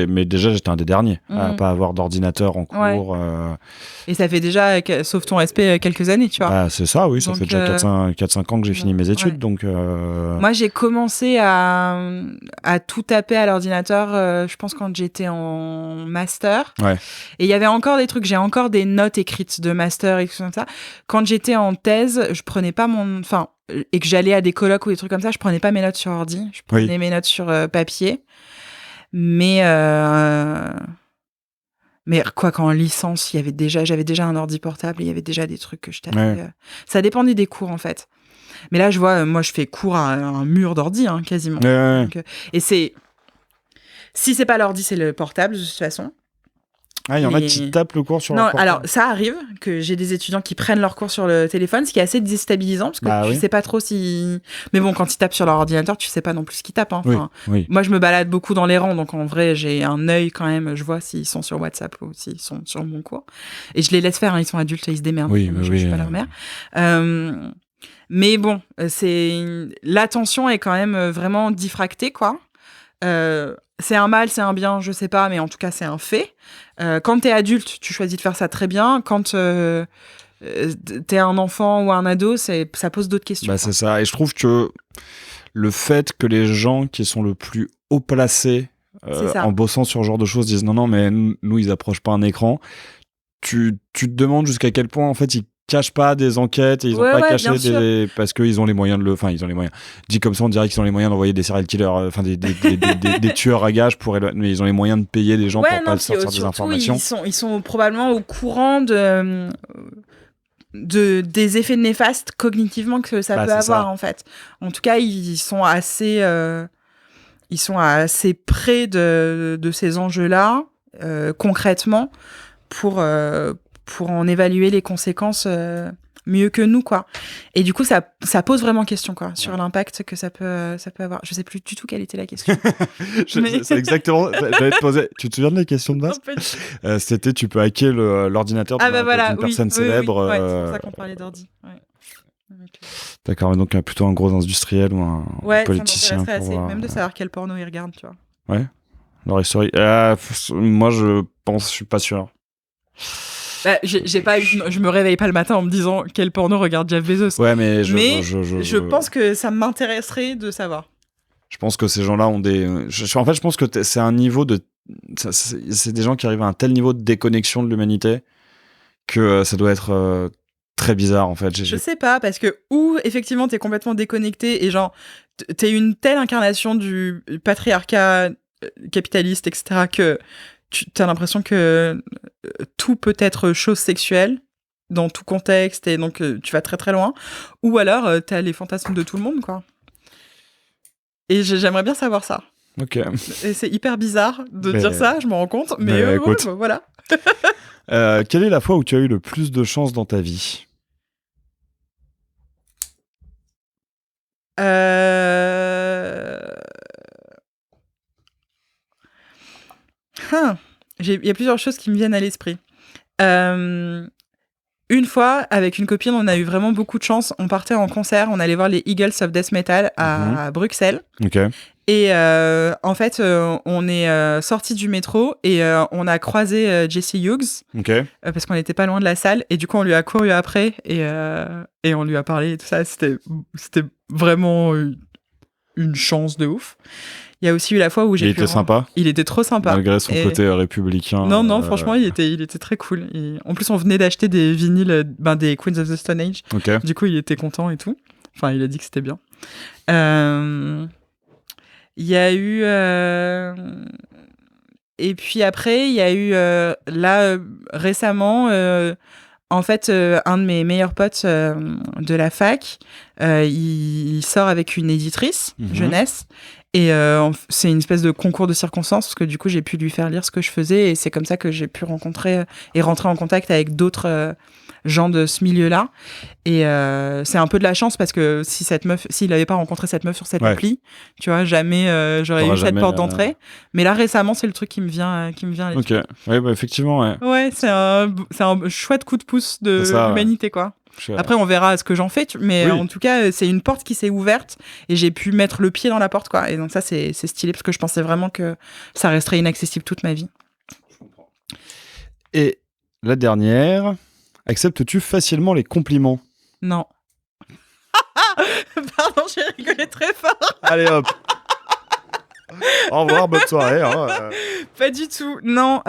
Mais déjà, j'étais un des derniers à pas avoir d'ordinateur en cours. Et ça fait déjà, sauf ton respect, quelques années, tu vois. C'est ça, oui. Ça fait déjà 4-5 ans que j'ai fini mes études. Donc, moi, j'ai commencé à tout taper à l'ordinateur, je pense, quand j'étais en master. Ouais. Et il y avait encore des trucs, j'ai encore des notes écrites de master et tout comme ça. Quand j'étais en thèse, je prenais pas et que j'allais à des colloques ou des trucs comme ça, je prenais pas mes notes sur ordi. Je prenais mes notes sur papier. Mais qu'en licence, j'avais déjà un ordi portable, il y avait déjà des trucs que je tapais. Ouais. Ça dépendait des cours, en fait. Mais là, je vois, moi, je fais cours à un mur d'ordi, quasiment. Ouais. Donc, et si c'est pas l'ordi, c'est le portable, de toute façon. Il y en a qui tapent le cours sur leur portable. Alors, ça arrive que j'ai des étudiants qui prennent leur cours sur le téléphone, ce qui est assez déstabilisant, parce que tu sais pas trop si... Mais bon, quand ils tapent sur leur ordinateur, tu sais pas non plus ce qu'ils tapent. Oui. Moi, je me balade beaucoup dans les rangs, donc en vrai, j'ai un œil quand même, je vois s'ils sont sur WhatsApp ou s'ils sont sur mon cours. Et je les laisse faire, ils sont adultes, ils se démerdent. Je suis pas leur mère. Mais bon, l'attention est quand même vraiment diffractée, quoi. C'est un mal, c'est un bien, je sais pas, mais en tout cas, c'est un fait. Quand t'es adulte, tu choisis de faire ça très bien. Quand t'es un enfant ou un ado, ça pose d'autres questions. C'est ça. Et je trouve que le fait que les gens qui sont le plus haut placés en bossant sur ce genre de choses disent non, mais nous, ils approchent pas un écran, tu te demandes jusqu'à quel point, en fait, ils cachent pas des enquêtes et ils ont pas caché parce qu'ils ont les moyens ils ont les moyens. Dit comme ça, on dirait qu'ils ont les moyens d'envoyer des serial killers, des tueurs à gages mais ils ont les moyens de payer des gens pour pas sortir des informations. Ils sont probablement au courant des effets néfastes cognitivement que ça peut avoir, en fait. En tout cas, ils sont assez près de ces enjeux-là, concrètement, pour en évaluer les conséquences mieux que nous, quoi. Et du coup, ça pose vraiment question, quoi, sur l'impact que ça peut avoir. Je sais plus du tout quelle était la question. C'est exactement. J'allais te poser. Tu te souviens de la question de base? C'était tu peux hacker l'ordinateur d'une personne célèbre. Oui. C'est pour ça qu'on parlait d'ordi. Ouais. D'accord, donc plutôt un gros industriel ou un politicien. Ça m'intéresserait assez, même de savoir quel porno il regarde, tu vois. Ouais. Leur histoire. Moi, je suis pas sûr. Je me réveille pas le matin en me disant quel porno regarde Jeff Bezos. Ouais, mais je pense que ça m'intéresserait de savoir. Je pense que ces gens-là ont des. En fait, je pense que c'est un niveau de. C'est des gens qui arrivent à un tel niveau de déconnexion de l'humanité que ça doit être très bizarre, en fait. Je sais pas, parce que effectivement t'es complètement déconnecté et genre t'es une telle incarnation du patriarcat capitaliste, etc., que tu as l'impression que tout peut être chose sexuelle dans tout contexte et donc tu vas très très loin, ou alors t'as les fantasmes de tout le monde, quoi. Et j'aimerais bien savoir ça. Ok. Et c'est hyper bizarre de dire ça, je m'en rends compte, mais écoute, voilà. Quelle est la fois où tu as eu le plus de chance dans ta vie? Il y a plusieurs choses qui me viennent à l'esprit. Une fois, avec une copine, on a eu vraiment beaucoup de chance. On partait en concert, on allait voir les Eagles of Death Metal à Bruxelles. Okay. Et en fait, on est sorti du métro et on a croisé Jesse Hughes, parce qu'on n'était pas loin de la salle. Et du coup, on lui a couru après et on lui a parlé et tout ça. C'était vraiment une chance de ouf. Il y a aussi eu la fois où j'ai Il était sympa. Il était trop sympa. Malgré son côté républicain. Non, franchement, il était très cool. Et en plus, on venait d'acheter des vinyles, des Queens of the Stone Age. Okay. Du coup, il était content et tout. Enfin, il a dit que c'était bien. Il y a eu... Et puis après, il y a eu, récemment... en fait, un de mes meilleurs potes de la fac il sort avec une éditrice jeunesse. Et c'est une espèce de concours de circonstances parce que du coup j'ai pu lui faire lire ce que je faisais et c'est comme ça que j'ai pu rencontrer et rentrer en contact avec d'autres gens de ce milieu-là. Et c'est un peu de la chance parce que s'il n'avait pas rencontré cette meuf sur cette appli, tu vois, jamais j'aurais eu cette porte d'entrée. Mais là récemment c'est le truc qui me vient. Ok, ouais, bah, effectivement, ouais. Ouais, c'est un chouette coup de pouce de l'humanité, quoi. Après, on verra ce que j'en fais, mais en tout cas, c'est une porte qui s'est ouverte et j'ai pu mettre le pied dans la porte, quoi. Et donc ça, c'est stylé parce que je pensais vraiment que ça resterait inaccessible toute ma vie. Et la dernière, acceptes-tu facilement les compliments ? Non. Pardon, j'ai rigolé très fort. Allez hop. Au revoir, bonne soirée. Pas du tout, non.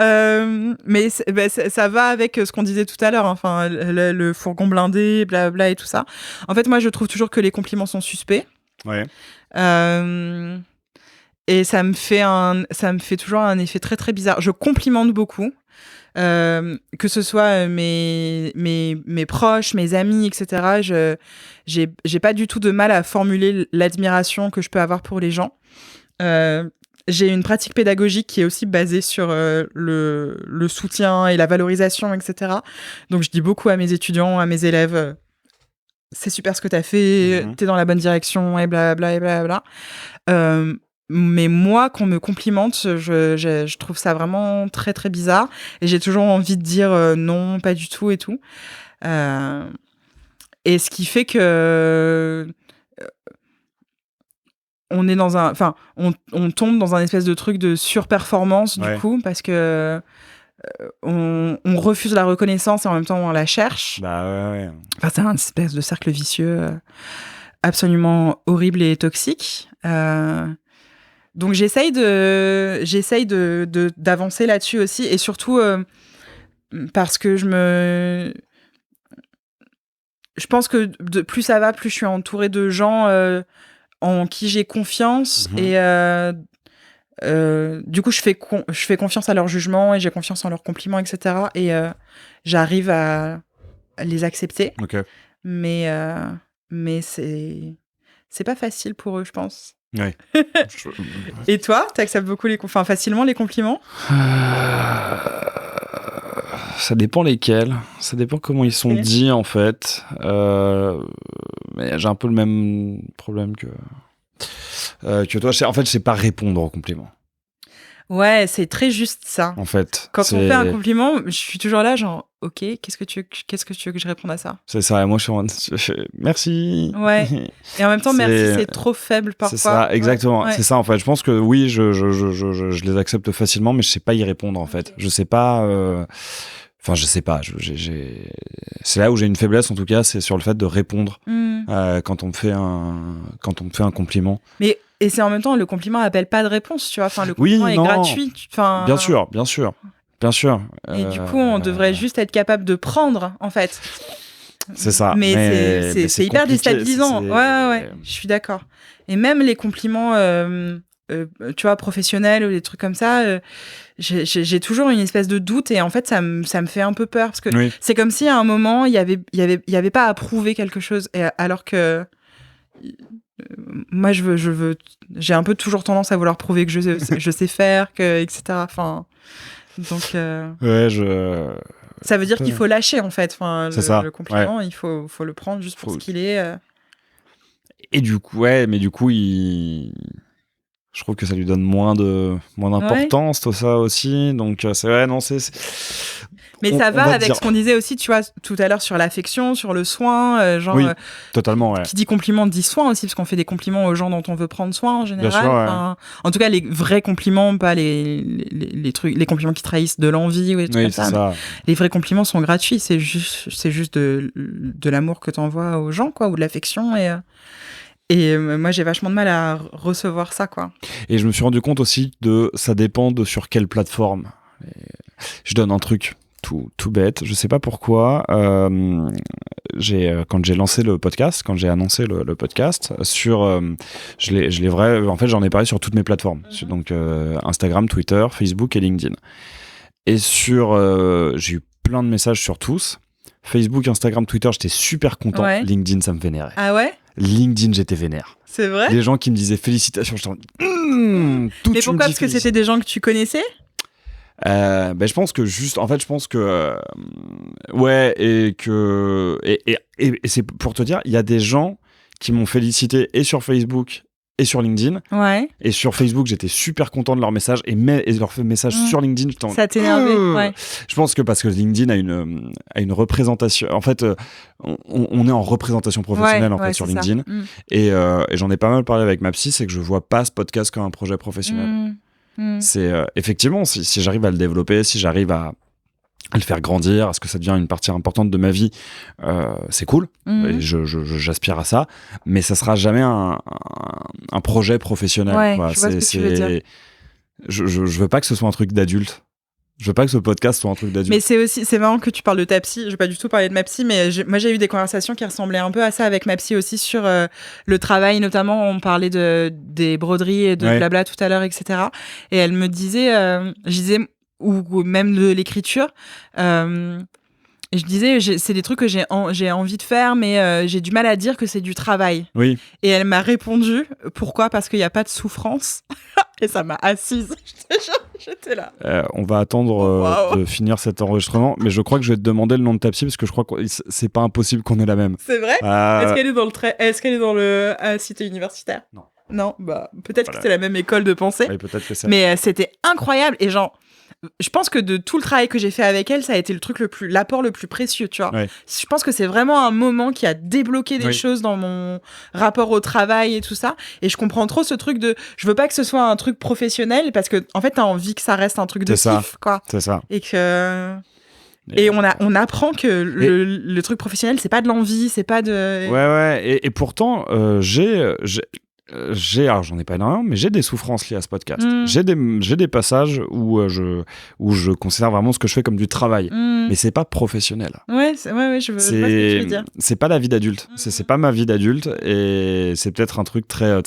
Mais ça va avec ce qu'on disait tout à l'heure. Enfin, le fourgon blindé, blabla et tout ça. En fait, moi, je trouve toujours que les compliments sont suspects. Ouais. Et ça me fait toujours un effet très très bizarre. Je complimente beaucoup. Que ce soit mes proches, mes amis, etc. J'ai pas du tout de mal à formuler l'admiration que je peux avoir pour les gens. J'ai une pratique pédagogique qui est aussi basée sur le soutien et la valorisation, etc. Donc, je dis beaucoup à mes étudiants, à mes élèves, c'est super ce que t'as fait, t'es dans la bonne direction, et blablabla, et blablabla. Mais moi, qu'on me complimente, je trouve ça vraiment très, très bizarre. Et j'ai toujours envie de dire non, pas du tout et tout. Et ce qui fait que... on est dans on tombe dans un espèce de truc de surperformance du coup parce que on refuse la reconnaissance et en même temps on la cherche. Ouais. Enfin, c'est un espèce de cercle vicieux absolument horrible et toxique. Donc j'essaye d'avancer là-dessus aussi et surtout parce que je pense que plus ça va, plus je suis entourée de gens en qui j'ai confiance et du coup je fais confiance à leur jugement et j'ai confiance en leurs compliments, etc. Et j'arrive à les accepter. Okay. Mais c'est pas facile pour eux, je pense. Ouais. Et toi, t'acceptes beaucoup facilement les compliments ? Ça dépend lesquels. Ça dépend comment ils sont dits, en fait. Mais j'ai un peu le même problème que toi. En fait, je sais pas répondre aux compliments. Ouais, c'est très juste ça. En fait, quand on fait un compliment, je suis toujours là, genre, ok, qu'est-ce que tu veux que je réponde à ça ? C'est ça. Et moi, je fais merci. Ouais. Et en même temps, merci, c'est trop faible parfois. C'est ça, exactement. Ouais. C'est ça, en fait. Je pense que oui, je les accepte facilement, mais je sais pas y répondre, en fait. Je sais pas. Enfin, je sais pas. C'est là où j'ai une faiblesse, en tout cas, c'est sur le fait de répondre quand on me fait un compliment. Et c'est en même temps, le compliment appelle pas de réponse, tu vois. Enfin, le compliment est gratuit. Bien sûr. Et du coup, on devrait juste être capable de prendre, en fait. C'est ça. Mais c'est hyper déstabilisant. Ouais. Je suis d'accord. Et même les compliments, tu vois, professionnels ou des trucs comme ça, j'ai toujours une espèce de doute et en fait, ça me fait un peu peur parce que c'est comme si à un moment, il y avait pas à prouver quelque chose, alors que moi, j'ai un peu toujours tendance à vouloir prouver que je sais faire, etc. Enfin, donc. Ça veut dire qu'il faut lâcher, en fait. Enfin, le compliment, il faut le prendre juste pour ce qu'il est. Et du coup, je trouve que ça lui donne moins d'importance, tout ça aussi. Donc, c'est vrai, non, c'est... Mais ça va avec ce qu'on disait aussi, tu vois, tout à l'heure sur l'affection, sur le soin, genre... Oui, totalement, ouais. Qui dit compliment dit soin aussi, parce qu'on fait des compliments aux gens dont on veut prendre soin, en général. Bien sûr, ouais. En tout cas, les vrais compliments, pas les compliments qui trahissent de l'envie ou des trucs comme ça. Les vrais compliments sont gratuits, c'est juste de l'amour que t'envoies aux gens, quoi, ou de l'affection, et moi, j'ai vachement de mal à recevoir ça, quoi. Et je me suis rendu compte aussi ça dépend de sur quelle plateforme. Je donne un truc tout bête, je sais pas pourquoi. Quand j'ai lancé le podcast, quand j'ai annoncé le podcast, en fait, j'en ai parlé sur toutes mes plateformes. Donc, Instagram, Twitter, Facebook et LinkedIn. Et j'ai eu plein de messages sur tous. Facebook, Instagram, Twitter, j'étais super content. Ouais. LinkedIn, ça me vénérait. Ah ouais ? LinkedIn, j'étais vénère. C'est vrai? Les gens qui me disaient félicitations, j'étais mais pourquoi? Parce que c'était des gens que tu connaissais? Je pense que ouais, et c'est pour te dire, il y a des gens qui m'ont félicité et sur Facebook et sur LinkedIn. Ouais. Et sur Facebook, j'étais super content de leur message et leur message sur LinkedIn. Ça t'énervait, ouais. Je pense que parce que LinkedIn a une représentation. En fait, on est en représentation professionnelle sur LinkedIn. Et j'en ai pas mal parlé avec ma psy, c'est que je vois pas ce podcast comme un projet professionnel. C'est effectivement, si j'arrive à le développer, si j'arrive à le faire grandir, à ce que ça devient une partie importante de ma vie, c'est cool. Et j'aspire à ça, mais ça sera jamais un projet professionnel. Ouais, quoi. Je vois ce que tu veux dire. Je veux pas que ce soit un truc d'adulte. Je veux pas que ce podcast soit un truc d'adulte. Mais c'est marrant que tu parles de ta psy. Je vais pas du tout parler de ma psy, mais moi j'ai eu des conversations qui ressemblaient un peu à ça avec ma psy aussi sur le travail, notamment on parlait des broderies et de blabla tout à l'heure, etc. Et elle me disait, je disais, ou même de l'écriture. Et je disais, c'est des trucs que j'ai envie de faire, mais j'ai du mal à dire que c'est du travail. Oui. Et elle m'a répondu, pourquoi? Parce qu'il n'y a pas de souffrance. Et ça m'a assise. J'étais là. On va attendre de finir cet enregistrement, mais je crois que je vais te demander le nom de ta psy parce que je crois que c'est pas impossible qu'on ait la même. C'est vrai? Est-ce qu'elle est dans le cité universitaire? Non, bah peut-être que c'est la même école de pensée. Oui, peut-être que c'est. Mais c'était incroyable et genre. Je pense que de tout le travail que j'ai fait avec elle, ça a été l'apport le plus précieux, tu vois. Ouais. Je pense que c'est vraiment un moment qui a débloqué des choses dans mon rapport au travail et tout ça. Et je comprends trop ce truc je veux pas que ce soit un truc professionnel parce que, en fait, t'as envie que ça reste un truc de kiff, quoi. C'est ça. Et on apprend que le truc professionnel, c'est pas de l'envie, c'est pas de... Ouais. Et pourtant, alors j'en ai pas énormément, mais j'ai des souffrances liées à ce podcast. J'ai des passages où je considère vraiment ce que je fais comme du travail, mais c'est pas professionnel. Ouais, je vois ce que tu veux dire. C'est pas la vie d'adulte, c'est pas ma vie d'adulte, et c'est peut-être un truc très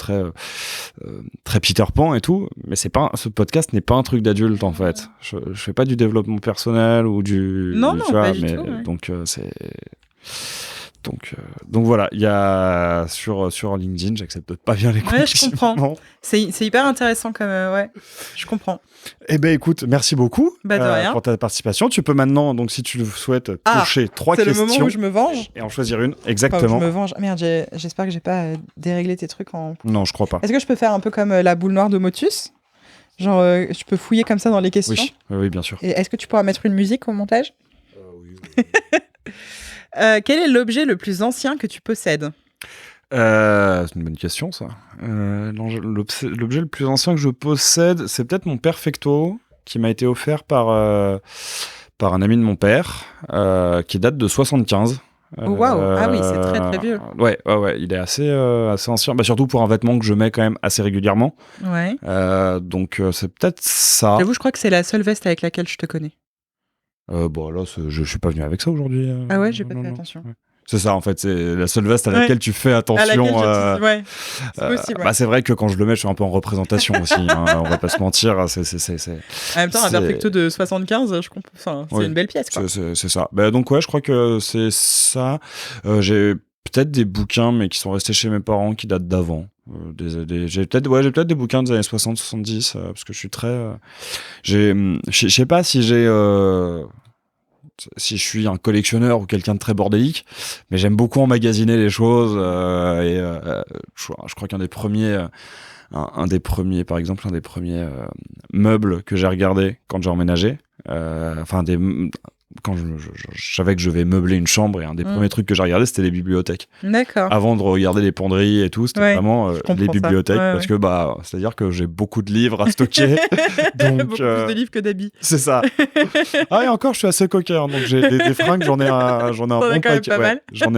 Peter Pan et tout, mais ce podcast n'est pas un truc d'adulte en fait. Je fais pas du développement personnel ou du... Non, pas du tout. Ouais. Donc c'est... Donc voilà, il y a sur LinkedIn, j'accepte pas bien les conditions. Ouais, je comprends. C'est hyper intéressant comme je comprends. Eh ben écoute, merci beaucoup de rien. Pour ta participation. Tu peux maintenant, donc si tu le souhaites, toucher 3 questions. C'est le moment où je me venge. Et en choisir une, exactement. Je me venge. Merde, j'espère que j'ai pas déréglé tes trucs en... Non, je crois pas. Est-ce que je peux faire un peu comme la boule noire de Motus? Genre, je peux fouiller comme ça dans les questions? Oui, bien sûr. Et est-ce que tu pourras mettre une musique au montage? Oui. Quel est l'objet le plus ancien que tu possèdes? C'est une bonne question, ça. L'objet le plus ancien que je possède, c'est peut-être mon perfecto qui m'a été offert par un ami de mon père, qui date de 75. Waouh! Ah oui, c'est très très vieux. Ouais, il est assez ancien. Surtout pour un vêtement que je mets quand même assez régulièrement. Ouais. Donc c'est peut-être ça. J'avoue, je crois que c'est la seule veste avec laquelle je te connais. Là, je suis pas venu avec ça aujourd'hui. Ah ouais, j'ai pas fait attention. Ouais. C'est ça, en fait, c'est la seule veste à laquelle tu fais attention. C'est possible. C'est vrai que quand je le mets, je suis un peu en représentation aussi. On va pas se mentir. En même temps, un perfecto de 75, je comprends. Enfin, c'est une belle pièce, quoi. C'est ça. Donc je crois que c'est ça. J'ai peut-être des bouquins, mais qui sont restés chez mes parents, qui datent d'avant. J'ai peut-être des bouquins des années 60-70, parce que je suis très... je sais pas si je suis un collectionneur ou quelqu'un de très bordélique, mais j'aime beaucoup emmagasiner les choses, je crois qu'un des premiers par exemple, meubles que j'ai regardé quand j'ai emménagé, quand je savais que je vais meubler une chambre, et un des premiers trucs que j'ai regardé, c'était les bibliothèques. D'accord. Avant de regarder les penderies et tout, c'était vraiment les bibliothèques, parce que c'est-à-dire que j'ai beaucoup de livres à stocker. Donc, beaucoup plus de livres que d'habits. C'est ça. Et encore, je suis assez coquin, donc j'ai des fringues, j'en ai un bon paquet. J'en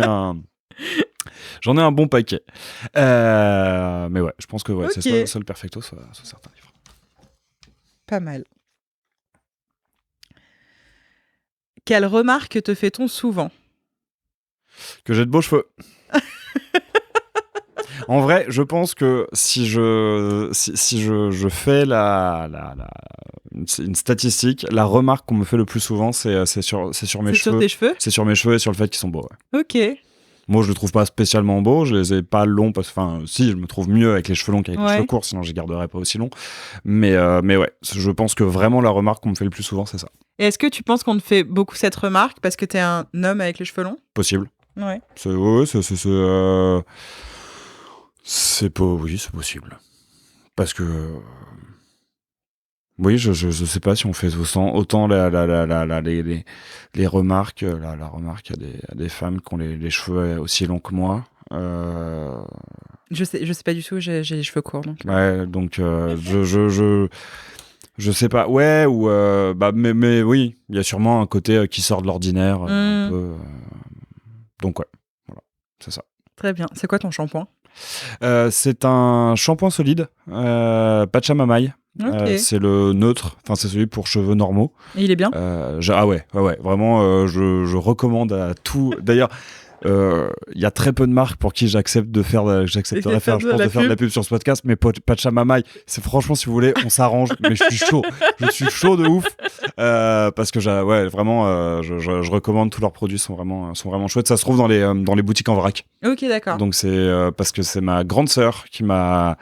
ai un bon paquet. Mais ouais, je pense que c'est soit le perfecto, soit certains livres. Pas mal. Quelle remarque te fait-on souvent? Que j'ai de beaux cheveux. En vrai, je pense que si je fais une statistique, la remarque qu'on me fait le plus souvent, c'est sur mes cheveux. Sur tes cheveux? C'est sur mes cheveux et sur le fait qu'ils sont beaux. Ouais. Ok. Moi, je le trouve pas spécialement beau. Je les ai pas longs parce que, enfin, si, je me trouve mieux avec les cheveux longs qu'avec les cheveux courts, sinon je les garderais pas aussi longs. Mais ouais, je pense que vraiment la remarque qu'on me fait le plus souvent, c'est ça. Et est-ce que tu penses qu'on te fait beaucoup cette remarque parce que t'es un homme avec les cheveux longs ? Possible. Ouais. C'est possible. Parce que oui, je sais pas si on fait autant les remarques, la remarque à des femmes qui ont les cheveux aussi longs que moi. Je sais pas du tout, j'ai les cheveux courts. Donc. Ouais, donc je sais pas. Ouais, ou mais oui, il y a sûrement un côté qui sort de l'ordinaire. Un peu, donc ouais, voilà, c'est ça. Très bien. C'est quoi ton shampoing ? C'est un shampoing solide, Pachamamai. Okay. C'est le neutre, enfin c'est celui pour cheveux normaux. Et il est bien ? Ah ouais, vraiment, je recommande à tout. D'ailleurs, il y a très peu de marques pour qui j'accepterais faire de la pub sur ce podcast, mais Pachamamai, c'est franchement, si vous voulez, on s'arrange, mais je suis chaud de ouf, parce que vraiment, je recommande, tous leurs produits sont vraiment chouettes. Ça se trouve dans les boutiques en vrac. Ok, d'accord. Donc c'est parce que c'est ma grande sœur qui m'avait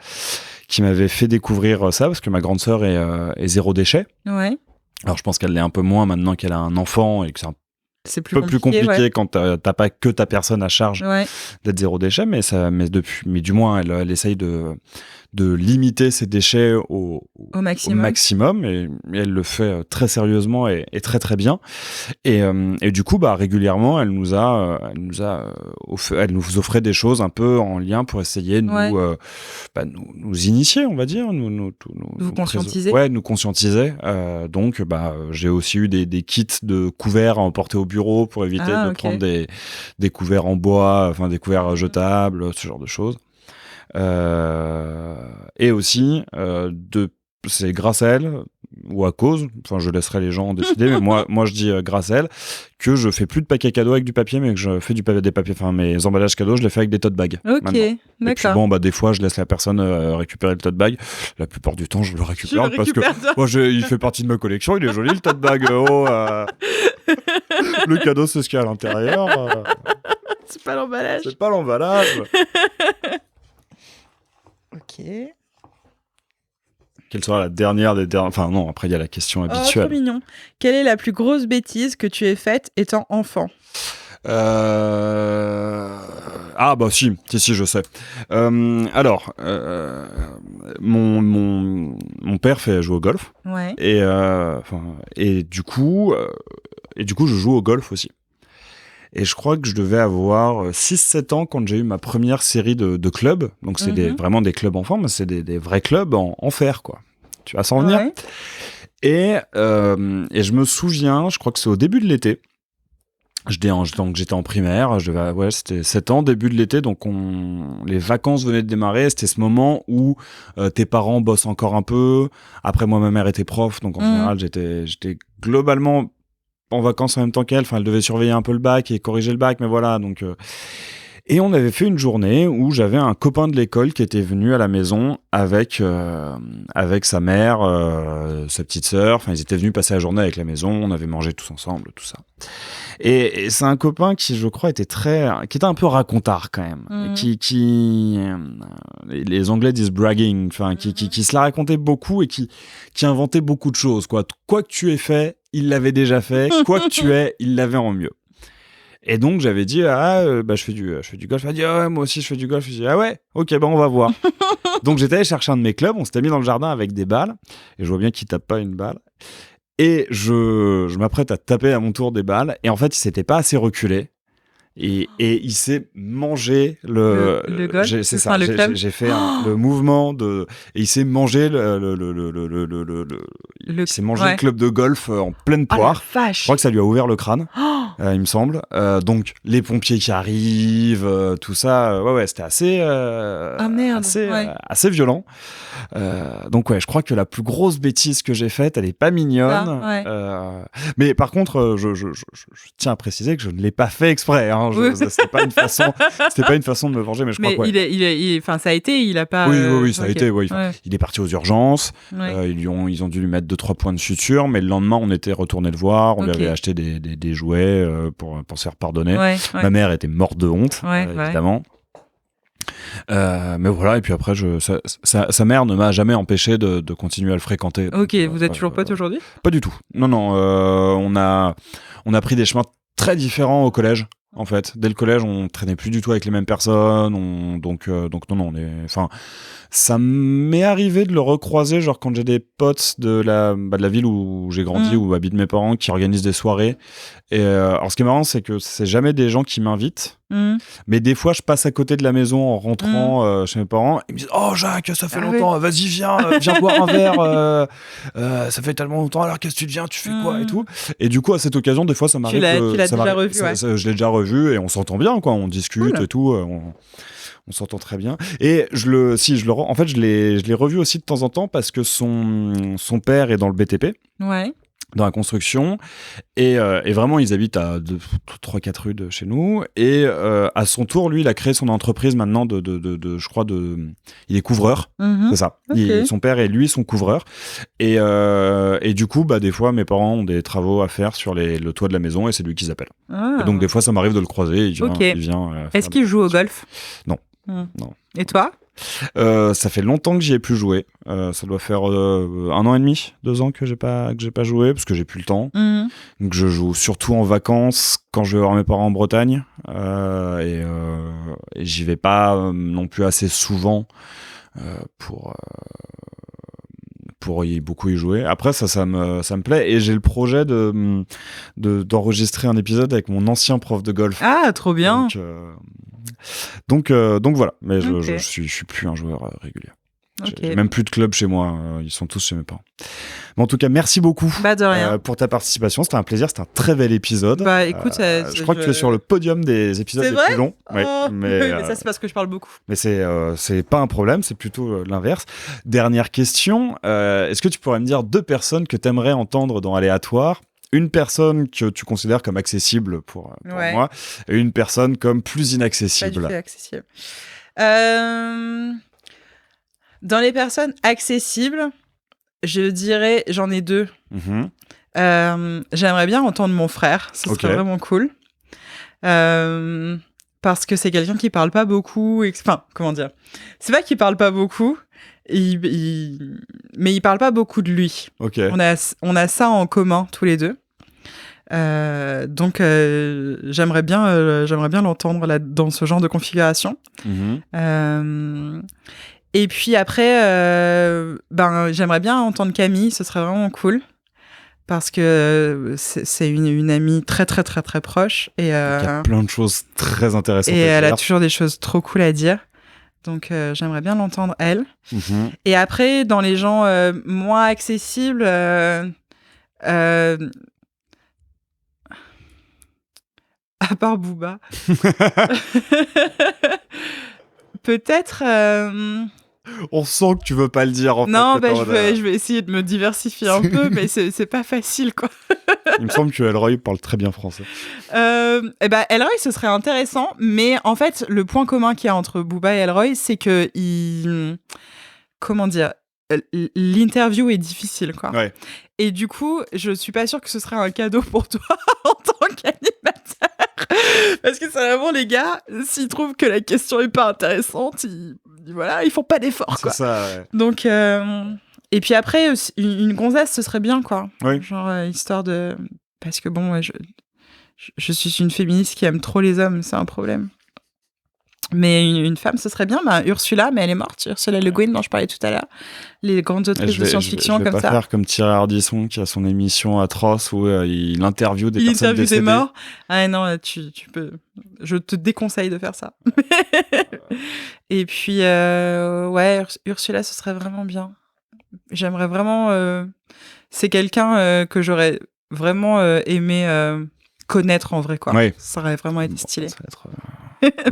fait découvrir ça, parce que ma grande sœur est zéro déchet. Ouais. Alors je pense qu'elle l'est un peu moins maintenant qu'elle a un enfant et que c'est un peu plus compliqué quand t'as pas que ta personne à charge d'être zéro déchet, mais du moins elle essaye de limiter ses déchets au maximum et elle le fait très sérieusement et très très bien et du coup régulièrement elle nous offrait des choses un peu en lien pour essayer de nous initier, on va dire, nous conscientiser. Nous conscientiser. Donc j'ai aussi eu des kits de couverts à emporter au bureau pour éviter de prendre des couverts en bois, enfin des couverts jetables, ce genre de choses. Et aussi c'est grâce à elle ou à cause, enfin je laisserai les gens en décider, mais moi je dis grâce à elle que je fais plus de paquets cadeaux avec du papier, mais que je fais des papiers, enfin mes emballages cadeaux je les fais avec des tote bags. Ok, maintenant. d'accord. Et puis des fois je laisse la personne récupérer le tote bag. La plupart du temps je le récupère parce que moi il fait partie de ma collection, il est joli le tote bag. Le cadeau c'est ce qu'il y a à l'intérieur. C'est pas l'emballage. C'est pas l'emballage. Ok. Quelle sera la dernière des dernières... Enfin non, après il y a la question habituelle. Oh, trop mignon. Quelle est la plus grosse bêtise que tu aies faite étant enfant ? Ah bah si, je sais. Alors, mon père fait jouer au golf. Ouais. Et du coup, je joue au golf aussi. Et je crois que je devais avoir 6-7 ans quand j'ai eu ma première série de clubs. Donc c'est vraiment des clubs enfants, mais c'est des vrais clubs en fer, quoi. Tu vas s'en venir. Ouais. Et je me souviens, je crois que c'est au début de l'été. J'étais en primaire, c'était 7 ans, début de l'été, donc les vacances venaient de démarrer. C'était ce moment où tes parents bossent encore un peu. Après, moi, ma mère était prof, donc en général, j'étais globalement en vacances en même temps qu'elle. Enfin, elle devait surveiller un peu le bac et corriger le bac, mais voilà. Donc, et on avait fait une journée où j'avais un copain de l'école qui était venu à la maison avec sa mère, sa petite sœur. Enfin, ils étaient venus passer la journée avec la maison. On avait mangé tous ensemble, tout ça. Et c'est un copain qui, je crois, qui était un peu racontard quand même, qui les Anglais disent bragging, enfin, qui se la racontait beaucoup et qui inventait beaucoup de choses, quoi. Quoi que tu aies fait, il l'avait déjà fait. Quoi que tu aies, il l'avait en mieux. Et donc j'avais dit je fais du golf. Elle a dit ouais, moi aussi je fais du golf. Je dis ah ouais, ok, on va voir. Donc j'étais allé chercher un de mes clubs, on s'était mis dans le jardin avec des balles et je vois bien qu'il tape pas une balle. Et je m'apprête à taper à mon tour des balles et en fait il s'était pas assez reculé et il s'est mangé le golf. C'est ça. J'ai fait le mouvement et il s'est mangé il s'est mangé le club de golf en pleine poire. Oh, je crois que ça lui a ouvert le crâne. Il me semble. Donc les pompiers qui arrivent, tout ça. C'était assez. Merde. Assez violent. Donc ouais, je crois que la plus grosse bêtise que j'ai faite, elle est pas mignonne. Mais par contre, je tiens à préciser que je ne l'ai pas fait exprès. Hein. C'était pas une façon de me venger, mais je crois que enfin, ça a été, il a pas. Oui, ça a été. Ouais. Il est parti aux urgences. Ils ont dû lui mettre 2-3 points de suture, mais le lendemain, on était retourné le voir. On lui avait acheté des jouets pour se faire pardonner. Ma mère était morte de honte, évidemment. Mais voilà, et puis après, sa mère ne m'a jamais empêché de continuer à le fréquenter. Ok, vous êtes toujours potes aujourd'hui ? Pas du tout. Non. On a pris des chemins très différents au collège. En fait, dès le collège, on traînait plus du tout avec les mêmes personnes. Donc non, enfin, ça m'est arrivé de le recroiser, genre quand j'ai des potes de la ville où j'ai grandi, où habitent mes parents, qui organisent des soirées. Et alors, ce qui est marrant, c'est que c'est jamais des gens qui m'invitent, mais des fois, je passe à côté de la maison en rentrant chez mes parents. Ils me disent: "Oh Jacques, ça fait longtemps, vas-y, viens boire un verre. Ça fait tellement longtemps. Alors, qu'est-ce que tu deviens, tu fais quoi et tout." Et du coup, à cette occasion, des fois, ça m'arrive. Tu l'as déjà revu, je l'ai déjà revu et on s'entend bien, quoi. On discute et tout. On s'entend très bien. Et je l'ai revu aussi de temps en temps parce que son père est dans le BTP. Ouais. Dans la construction, et vraiment ils habitent à 3-4 rues de chez nous, et à son tour, lui, il a créé son entreprise maintenant je crois il est couvreur, c'est ça. Son père et lui sont couvreurs, et du coup, des fois mes parents ont des travaux à faire sur le toit de la maison, et c'est lui qu'ils appellent. Et donc des fois ça m'arrive de le croiser, il vient Est-ce qu'il joue au golf ? Non. Et toi ? Ça fait longtemps que j'y ai plus joué. Ça doit faire 1 an et demi, 2 ans que j'ai pas joué parce que j'ai plus le temps. Donc je joue surtout en vacances quand je vais voir mes parents en Bretagne, et j'y vais pas non plus assez souvent pour beaucoup y jouer. Après ça me plaît, et j'ai le projet d'enregistrer un épisode avec mon ancien prof de golf. Ah, trop bien. Donc voilà, mais je suis plus un joueur régulier. J'ai même plus de club chez moi, ils sont tous chez mes parents. Mais en tout cas, merci beaucoup de rien. pour ta participation, c'était un plaisir, c'était un très bel épisode. Écoute, je crois que tu es sur le podium des épisodes les plus longs. Mais ça, c'est parce que je parle beaucoup. Mais c'est pas un problème, c'est plutôt l'inverse. Dernière question, est-ce que tu pourrais me dire 2 personnes que tu aimerais entendre dans Aléatoire ? Une personne que tu considères comme accessible pour moi, et une personne comme plus inaccessible. Pas du tout accessible. Dans les personnes accessibles, je dirais, j'en ai 2. J'aimerais bien entendre mon frère, ce serait vraiment cool. Parce que c'est quelqu'un qui parle pas beaucoup. Enfin, comment dire ? C'est pas qu'il parle pas beaucoup, mais il parle pas beaucoup de lui. On a ça en commun tous les deux. Donc j'aimerais bien l'entendre là, dans ce genre de configuration. Et puis après, j'aimerais bien entendre Camille, ce serait vraiment cool. Parce que c'est une amie très très très très proche. Et, il y a plein de choses très intéressantes à dire. Et elle a toujours des choses trop cool à dire. Donc j'aimerais bien l'entendre, elle. Et après, dans les gens moins accessibles, à part Booba, peut-être... On sent que tu veux pas le dire, en fait. Non, je vais essayer de me diversifier un peu, mais c'est pas facile, quoi. Il me semble que Elroy parle très bien français. Elroy, ce serait intéressant, mais en fait, le point commun qu'il y a entre Booba et Elroy, c'est que comment dire, l'interview est difficile, quoi. Ouais. Et du coup, je suis pas sûre que ce serait un cadeau pour toi en tant qu'animateur. Parce que c'est vraiment, les gars, s'ils trouvent que la question est pas intéressante, ils font pas d'efforts, quoi. C'est ça, ouais. Donc, et puis après, une gonzesse, ce serait bien, quoi. Oui. Genre, histoire de... Parce que bon, je suis une féministe qui aime trop les hommes, c'est un problème. Mais une femme, ce serait bien. Ursula, mais elle est morte. Ursula Le Guin, dont je parlais tout à l'heure. Les grandes autrices de science-fiction, comme ça. Je vais pas faire comme Thierry Ardisson, qui a son émission atroce où il interviewe des personnes décédées. Il interviewe des morts. Ah non, tu peux... Je te déconseille de faire ça. Et puis, Ursula, ce serait vraiment bien. J'aimerais vraiment... C'est quelqu'un que j'aurais vraiment aimé connaître en vrai, quoi. Ouais. Ça aurait vraiment été stylé. Ça va être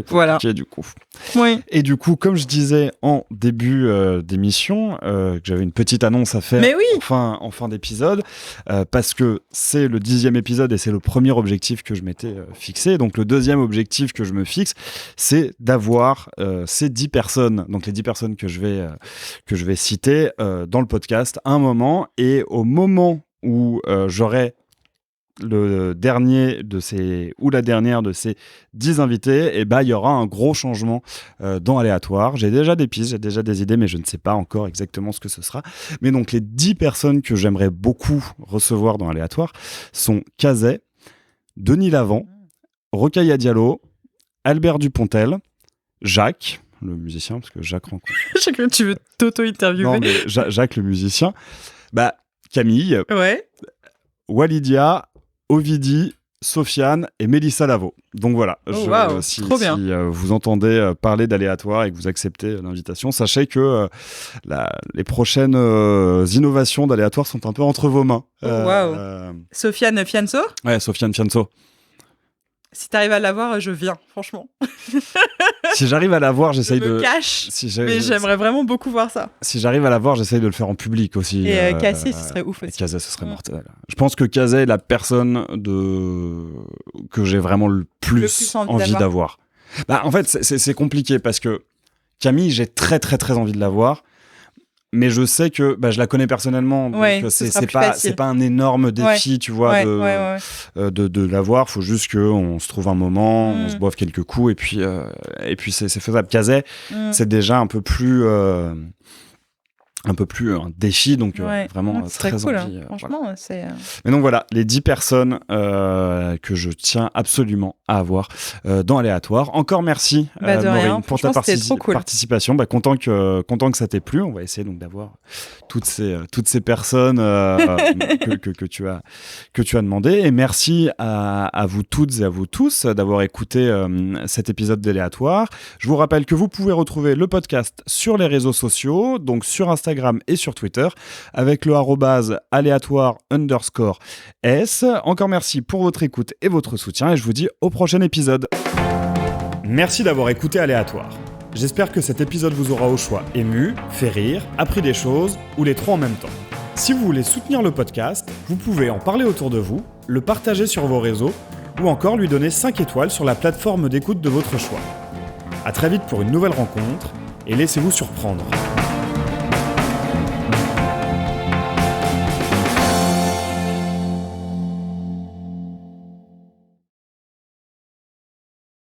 voilà. Du coup. Oui. Et du coup, comme je disais en début d'émission, que j'avais une petite annonce à faire en fin d'épisode, parce que c'est le 10e épisode et c'est le premier objectif que je m'étais fixé. Donc le deuxième objectif que je me fixe, c'est d'avoir ces 10 personnes, donc les 10 personnes que je vais citer dans le podcast à un moment. Et au moment où j'aurai le dernier de ces ou la dernière de ces 10 invités, et il y aura un gros changement dans Aléatoire. J'ai déjà des pistes, j'ai déjà des idées, mais je ne sais pas encore exactement ce que ce sera. Mais donc les 10 personnes que j'aimerais beaucoup recevoir dans Aléatoire sont Kazay, Denis Lavant, Rokhaya Diallo, Albert Dupontel, Jacques, le musicien, parce que Jacques rencontre. Je sais que tu veux t'auto-interviewer. Non, mais Jacques, le musicien. Camille, Walidia, Ovidie, Sofiane et Mélissa Lavo. Donc voilà, si vous entendez parler d'Aléatoire et que vous acceptez l'invitation, sachez que les prochaines innovations d'Aléatoire sont un peu entre vos mains. Sofiane Fianso ? Ouais, Sofiane Fianso. Si t'arrives à l'avoir, je viens, franchement. Si j'arrive à l'avoir, j'essaye de... Je me cache, mais j'aimerais vraiment beaucoup voir ça. Si j'arrive à l'avoir, j'essaye de le faire en public aussi. Et Kazay, ce serait ouf aussi. Kazay, ce serait mortel. Je pense que Kazay est la personne que j'ai vraiment le plus envie d'avoir. En fait, c'est compliqué parce que Camille, j'ai très très très envie de l'avoir. Mais je sais que je la connais personnellement, donc c'est pas un énorme défi, tu vois, de l'avoir. Faut juste qu'on se trouve un moment, on se boive quelques coups, et puis c'est faisable. Kazay, c'est déjà un peu plus un défi, donc vraiment très cool, envie. Franchement, c'est... Mais donc voilà, les 10 personnes que je tiens absolument à avoir dans Aléatoire. Encore merci Maureen pour ta participation. Content que ça t'ait plu. On va essayer donc d'avoir toutes ces personnes que tu as demandé. Et merci à vous toutes et à vous tous d'avoir écouté cet épisode d'Aléatoire. Je vous rappelle que vous pouvez retrouver le podcast sur les réseaux sociaux, donc sur Instagram et sur Twitter avec le @aléatoire_s. Encore merci pour votre écoute et votre soutien et je vous dis au prochain épisode. Merci d'avoir écouté Aléatoire. J'espère que cet épisode vous aura au choix ému, fait rire, appris des choses ou les trois en même temps. Si vous voulez soutenir le podcast, vous pouvez en parler autour de vous, le partager sur vos réseaux ou encore lui donner 5 étoiles sur la plateforme d'écoute de votre choix. À très vite pour une nouvelle rencontre et laissez-vous surprendre.